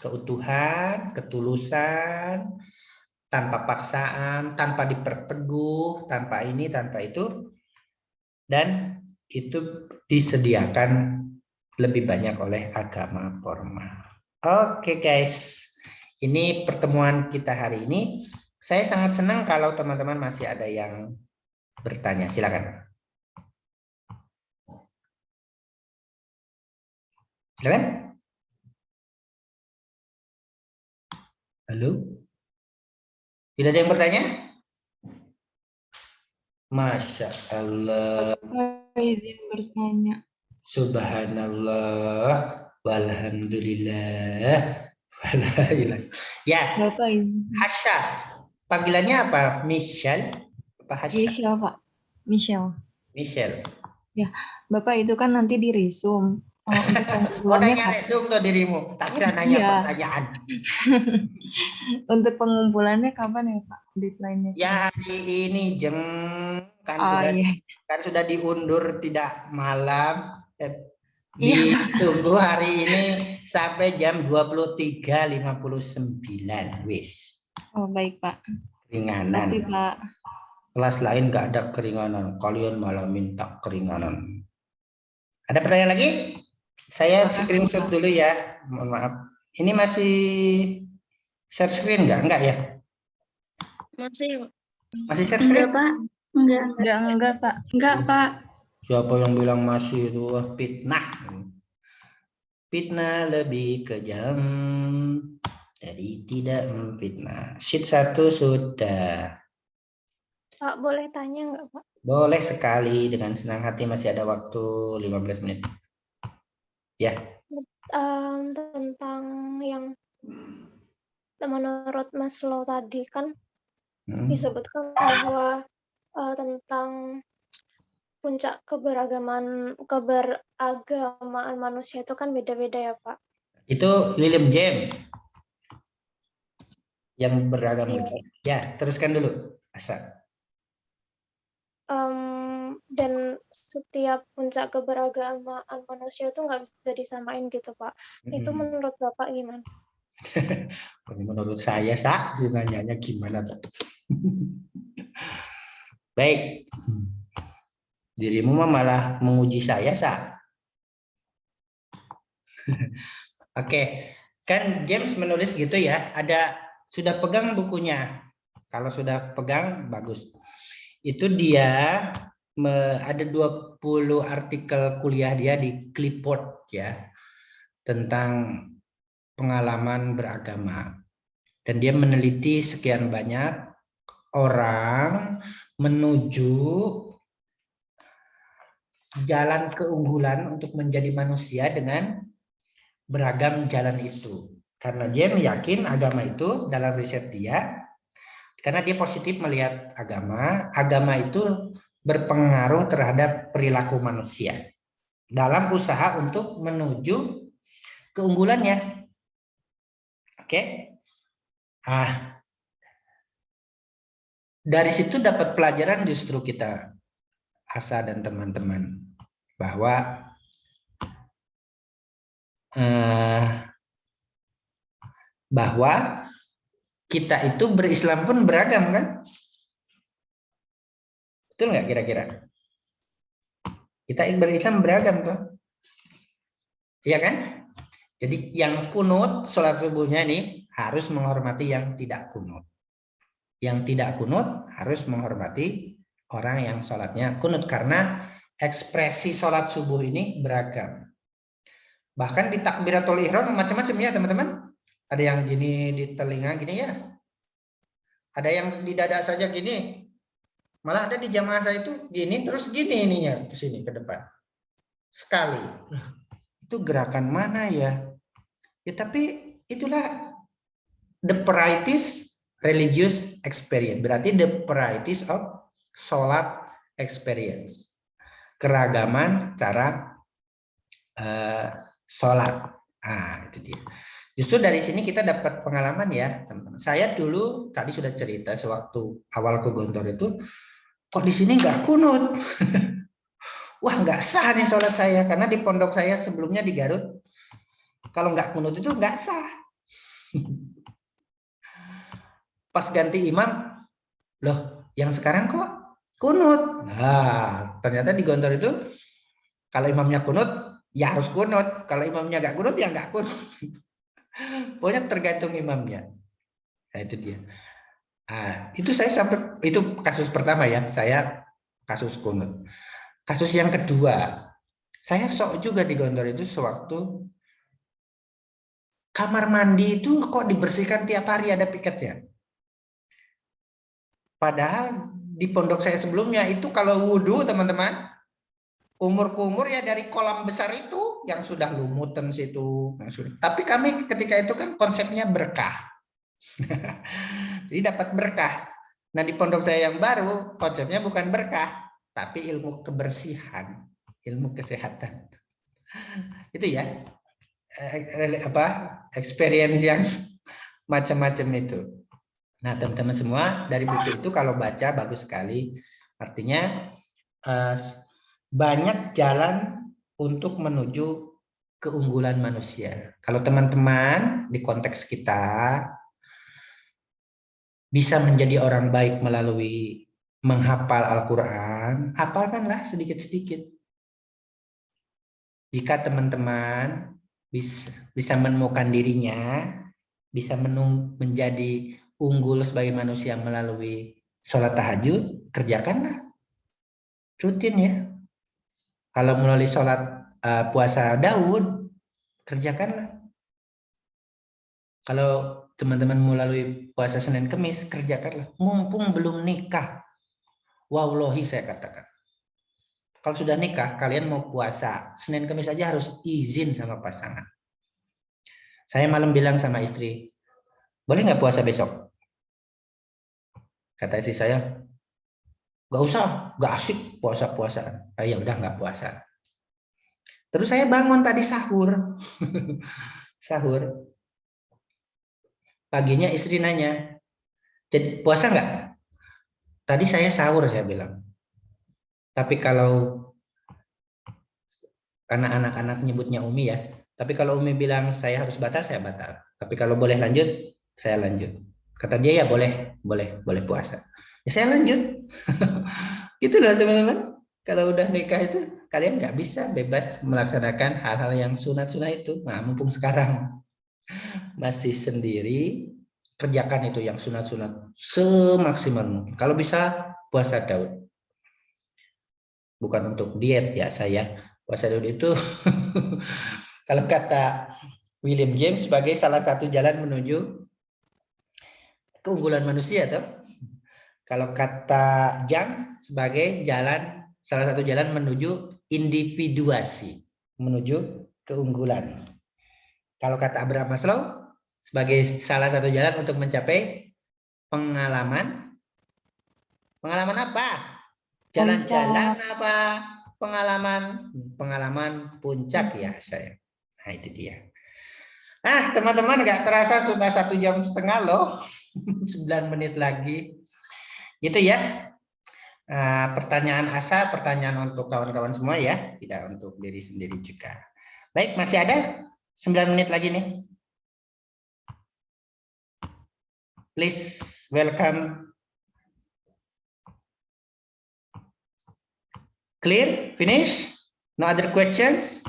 keutuhan, ketulusan, tanpa paksaan, tanpa diperteguh, tanpa ini, tanpa itu, dan itu disediakan lebih banyak oleh agama formal. Oke guys, ini pertemuan kita hari ini. Saya sangat senang kalau teman-teman masih ada yang bertanya. Silakan. Silakan. Halo? Tidak ada yang bertanya? Masya Allah. Izin bertanya. Subhanallah. Walhamdulillah. Ya. Bapak izin. Hasya. Panggilannya apa? Michelle? Apa Hasya? Michelle, Pak. Michelle. Michelle. Ya, Bapak itu kan nanti di resume. Untuk pengumpulannya nanya resume tuh dirimu. Tak kira nanya pertanyaan. Untuk pengumpulannya kapan ya Pak? Deadline-nya? Ya hari ini jam kan sudah diundur tidak malam. Ditunggu hari ini sampai jam 23.59 wis. Oh baik Pak. Keringanan. Terima kasih Pak. Kelas lain nggak ada keringanan. Kalian malah minta keringanan. Ada pertanyaan lagi? Saya screenshot dulu ya. Mohon maaf. Ini masih share screen nggak? Enggak ya? Masih. Masih share screen? Pak. Enggak Pak. Enggak Pak. Siapa yang bilang masih itu? Fitnah. Fitnah lebih kejam dari tidak memfitnah. Sheet 1 sudah. Pak, boleh tanya nggak Pak? Boleh sekali, dengan senang hati, masih ada waktu 15 menit. Ya. Tentang yang menurut Maslow tadi kan disebutkan bahwa tentang puncak keberagaman manusia itu kan beda-beda ya Pak. Itu William James yang beragam. Ya, teruskan dulu, Asa. Dan setiap puncak keberagaman manusia itu nggak bisa disamain gitu Pak. Itu menurut Bapak gimana? Menurut saya, nanyanya gimana? Baik. Dirimu malah menguji saya, Oke. Kan James menulis gitu ya. Sudah pegang bukunya. Kalau sudah pegang, bagus. Itu dia ada 20 artikel kuliah dia di Clipboard ya tentang pengalaman beragama, dan dia meneliti sekian banyak orang menuju jalan keunggulan untuk menjadi manusia dengan beragam jalan itu. Karena dia yakin agama itu dalam riset dia, karena dia positif melihat agama itu berpengaruh terhadap perilaku manusia dalam usaha untuk menuju keunggulannya. Oke. Dari situ dapat pelajaran justru kita, Asa dan teman-teman, bahwa kita itu berislam pun beragam kan? Betul nggak kira-kira? Kita berislam beragam tuh. Iya kan? Jadi yang kunut sholat subuhnya nih harus menghormati yang tidak kunut. Yang tidak kunut harus menghormati orang yang sholatnya kunut, karena ekspresi sholat subuh ini beragam. Bahkan di takbiratul ihram macam-macam ya teman-teman. Ada yang gini di telinga gini ya. Ada yang di dada saja gini. Malah ada di jamaah saya itu gini terus gini ininya ke sini ke depan. Sekali. Itu gerakan mana ya? Ya tapi itulah the practice religious experience. Berarti the varieties of sholat experience. Keragaman cara sholat. Nah, itu dia. Justru dari sini kita dapat pengalaman ya, teman-teman. Saya dulu tadi sudah cerita sewaktu awal ke Gontor itu, kok di sini nggak kunut. Wah, nggak sah nih sholat saya, karena di pondok saya sebelumnya di Garut, kalau nggak kunut itu nggak sah. Pas ganti imam, loh, yang sekarang kok kunut. Nah, ternyata di Gontor itu, kalau imamnya kunut, ya harus kunut. Kalau imamnya nggak kunut, ya nggak kunut. Pokoknya tergantung imamnya. Nah, itu dia. Nah, itu saya sampai, itu kasus pertama ya, saya kasus kunut. Kasus yang kedua, saya sok juga di Gontor itu sewaktu kamar mandi itu kok dibersihkan tiap hari ada piketnya. Padahal di pondok saya sebelumnya itu kalau wudhu teman-teman, umur-umur ya dari kolam besar itu yang sudah lumutan situ. Tapi kami ketika itu kan konsepnya berkah. Jadi dapat berkah. Nah di pondok saya yang baru konsepnya bukan berkah, tapi ilmu kebersihan, ilmu kesehatan. Itu ya experience yang macam-macam itu. Nah teman-teman semua dari buku itu kalau baca bagus sekali. Artinya banyak jalan untuk menuju keunggulan manusia. Kalau teman-teman di konteks kita bisa menjadi orang baik melalui menghafal Al-Quran, hafalkanlah sedikit-sedikit. Jika teman-teman bisa menemukan dirinya, bisa menjadi unggul sebagai manusia melalui sholat tahajud, kerjakanlah. Rutin ya. Kalau melalui sholat puasa Daud, kerjakanlah. Kalau teman-teman melalui puasa Senin Kemis, kerjakanlah. Mumpung belum nikah. Wallahi saya katakan. Kalau sudah nikah, kalian mau puasa Senin Kemis aja harus izin sama pasangan. Saya malam bilang sama istri, boleh nggak puasa besok? Kata istri saya, nggak usah, nggak asik puasa-puasaan. Ya udah nggak puasa. Terus saya bangun tadi sahur. Sahur. Paginya istri nanya, jadi puasa nggak? Tadi saya sahur, saya bilang. Tapi kalau karena anak-anak nyebutnya Umi ya, tapi kalau Umi bilang saya harus batal, saya batal. Tapi kalau boleh lanjut, saya lanjut. Kata dia ya boleh puasa. Ya saya lanjut. Gitu loh teman-teman. Kalau udah nikah itu kalian nggak bisa bebas melaksanakan hal-hal yang sunat-sunat itu. Nah mumpung sekarang masih sendiri, kerjakan itu yang sunat-sunat semaksimal mungkin. Kalau bisa puasa Daud. Bukan untuk diet ya saya. Puasa Daud itu kalau kata William James sebagai salah satu jalan menuju keunggulan manusia tuh. Kalau kata Jang sebagai salah satu jalan menuju individuasi, menuju keunggulan. Kalau kata Abraham Maslow sebagai salah satu jalan untuk mencapai pengalaman apa? Jalan-jalan apa? Pengalaman puncak ya saya. Nah itu dia. Teman-teman nggak terasa sudah 1,5 jam loh. 9 menit lagi. Gitu ya. Pertanyaan Asa, pertanyaan untuk kawan-kawan semua ya. Tidak untuk diri sendiri juga. Baik, masih ada 9 menit lagi nih. Please welcome. Clear? Finish? No other questions?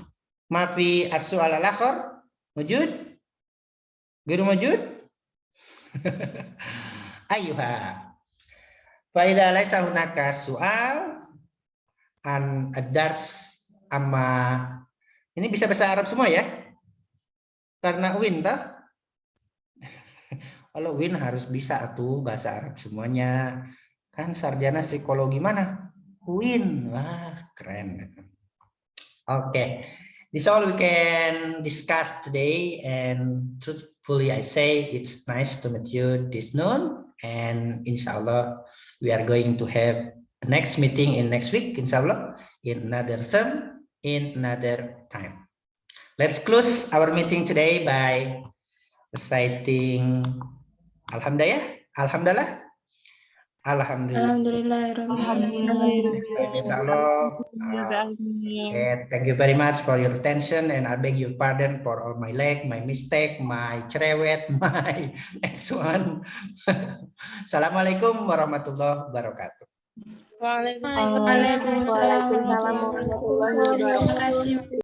Mafi as-su'al al-akhar? Mujud? Guru mujud? Ayuha. Faida laisa hunaka su'al an ad-dars amma. Ini bisa bahasa Arab semua ya? Karena Win toh? Kalau Win harus bisa tuh bahasa Arab semuanya. Kan sarjana psikologi mana? Win, wah keren. Okay, this all we can discuss today, and truthfully I say it's nice to meet you this noon, and inshallah we are going to have next meeting in next week, inshallah, in another term, in another time. Let's close our meeting today by reciting Alhamdulillah. Alhamdulillah. Alhamdulillah. Inshallah. Thank you very much for your attention, and I beg your pardon for all my lag, my mistake, my cerewet, my next one. Assalamualaikum warahmatullahi wabarakatuh. Waalaikumsalam warahmatullahi wabarakatuh.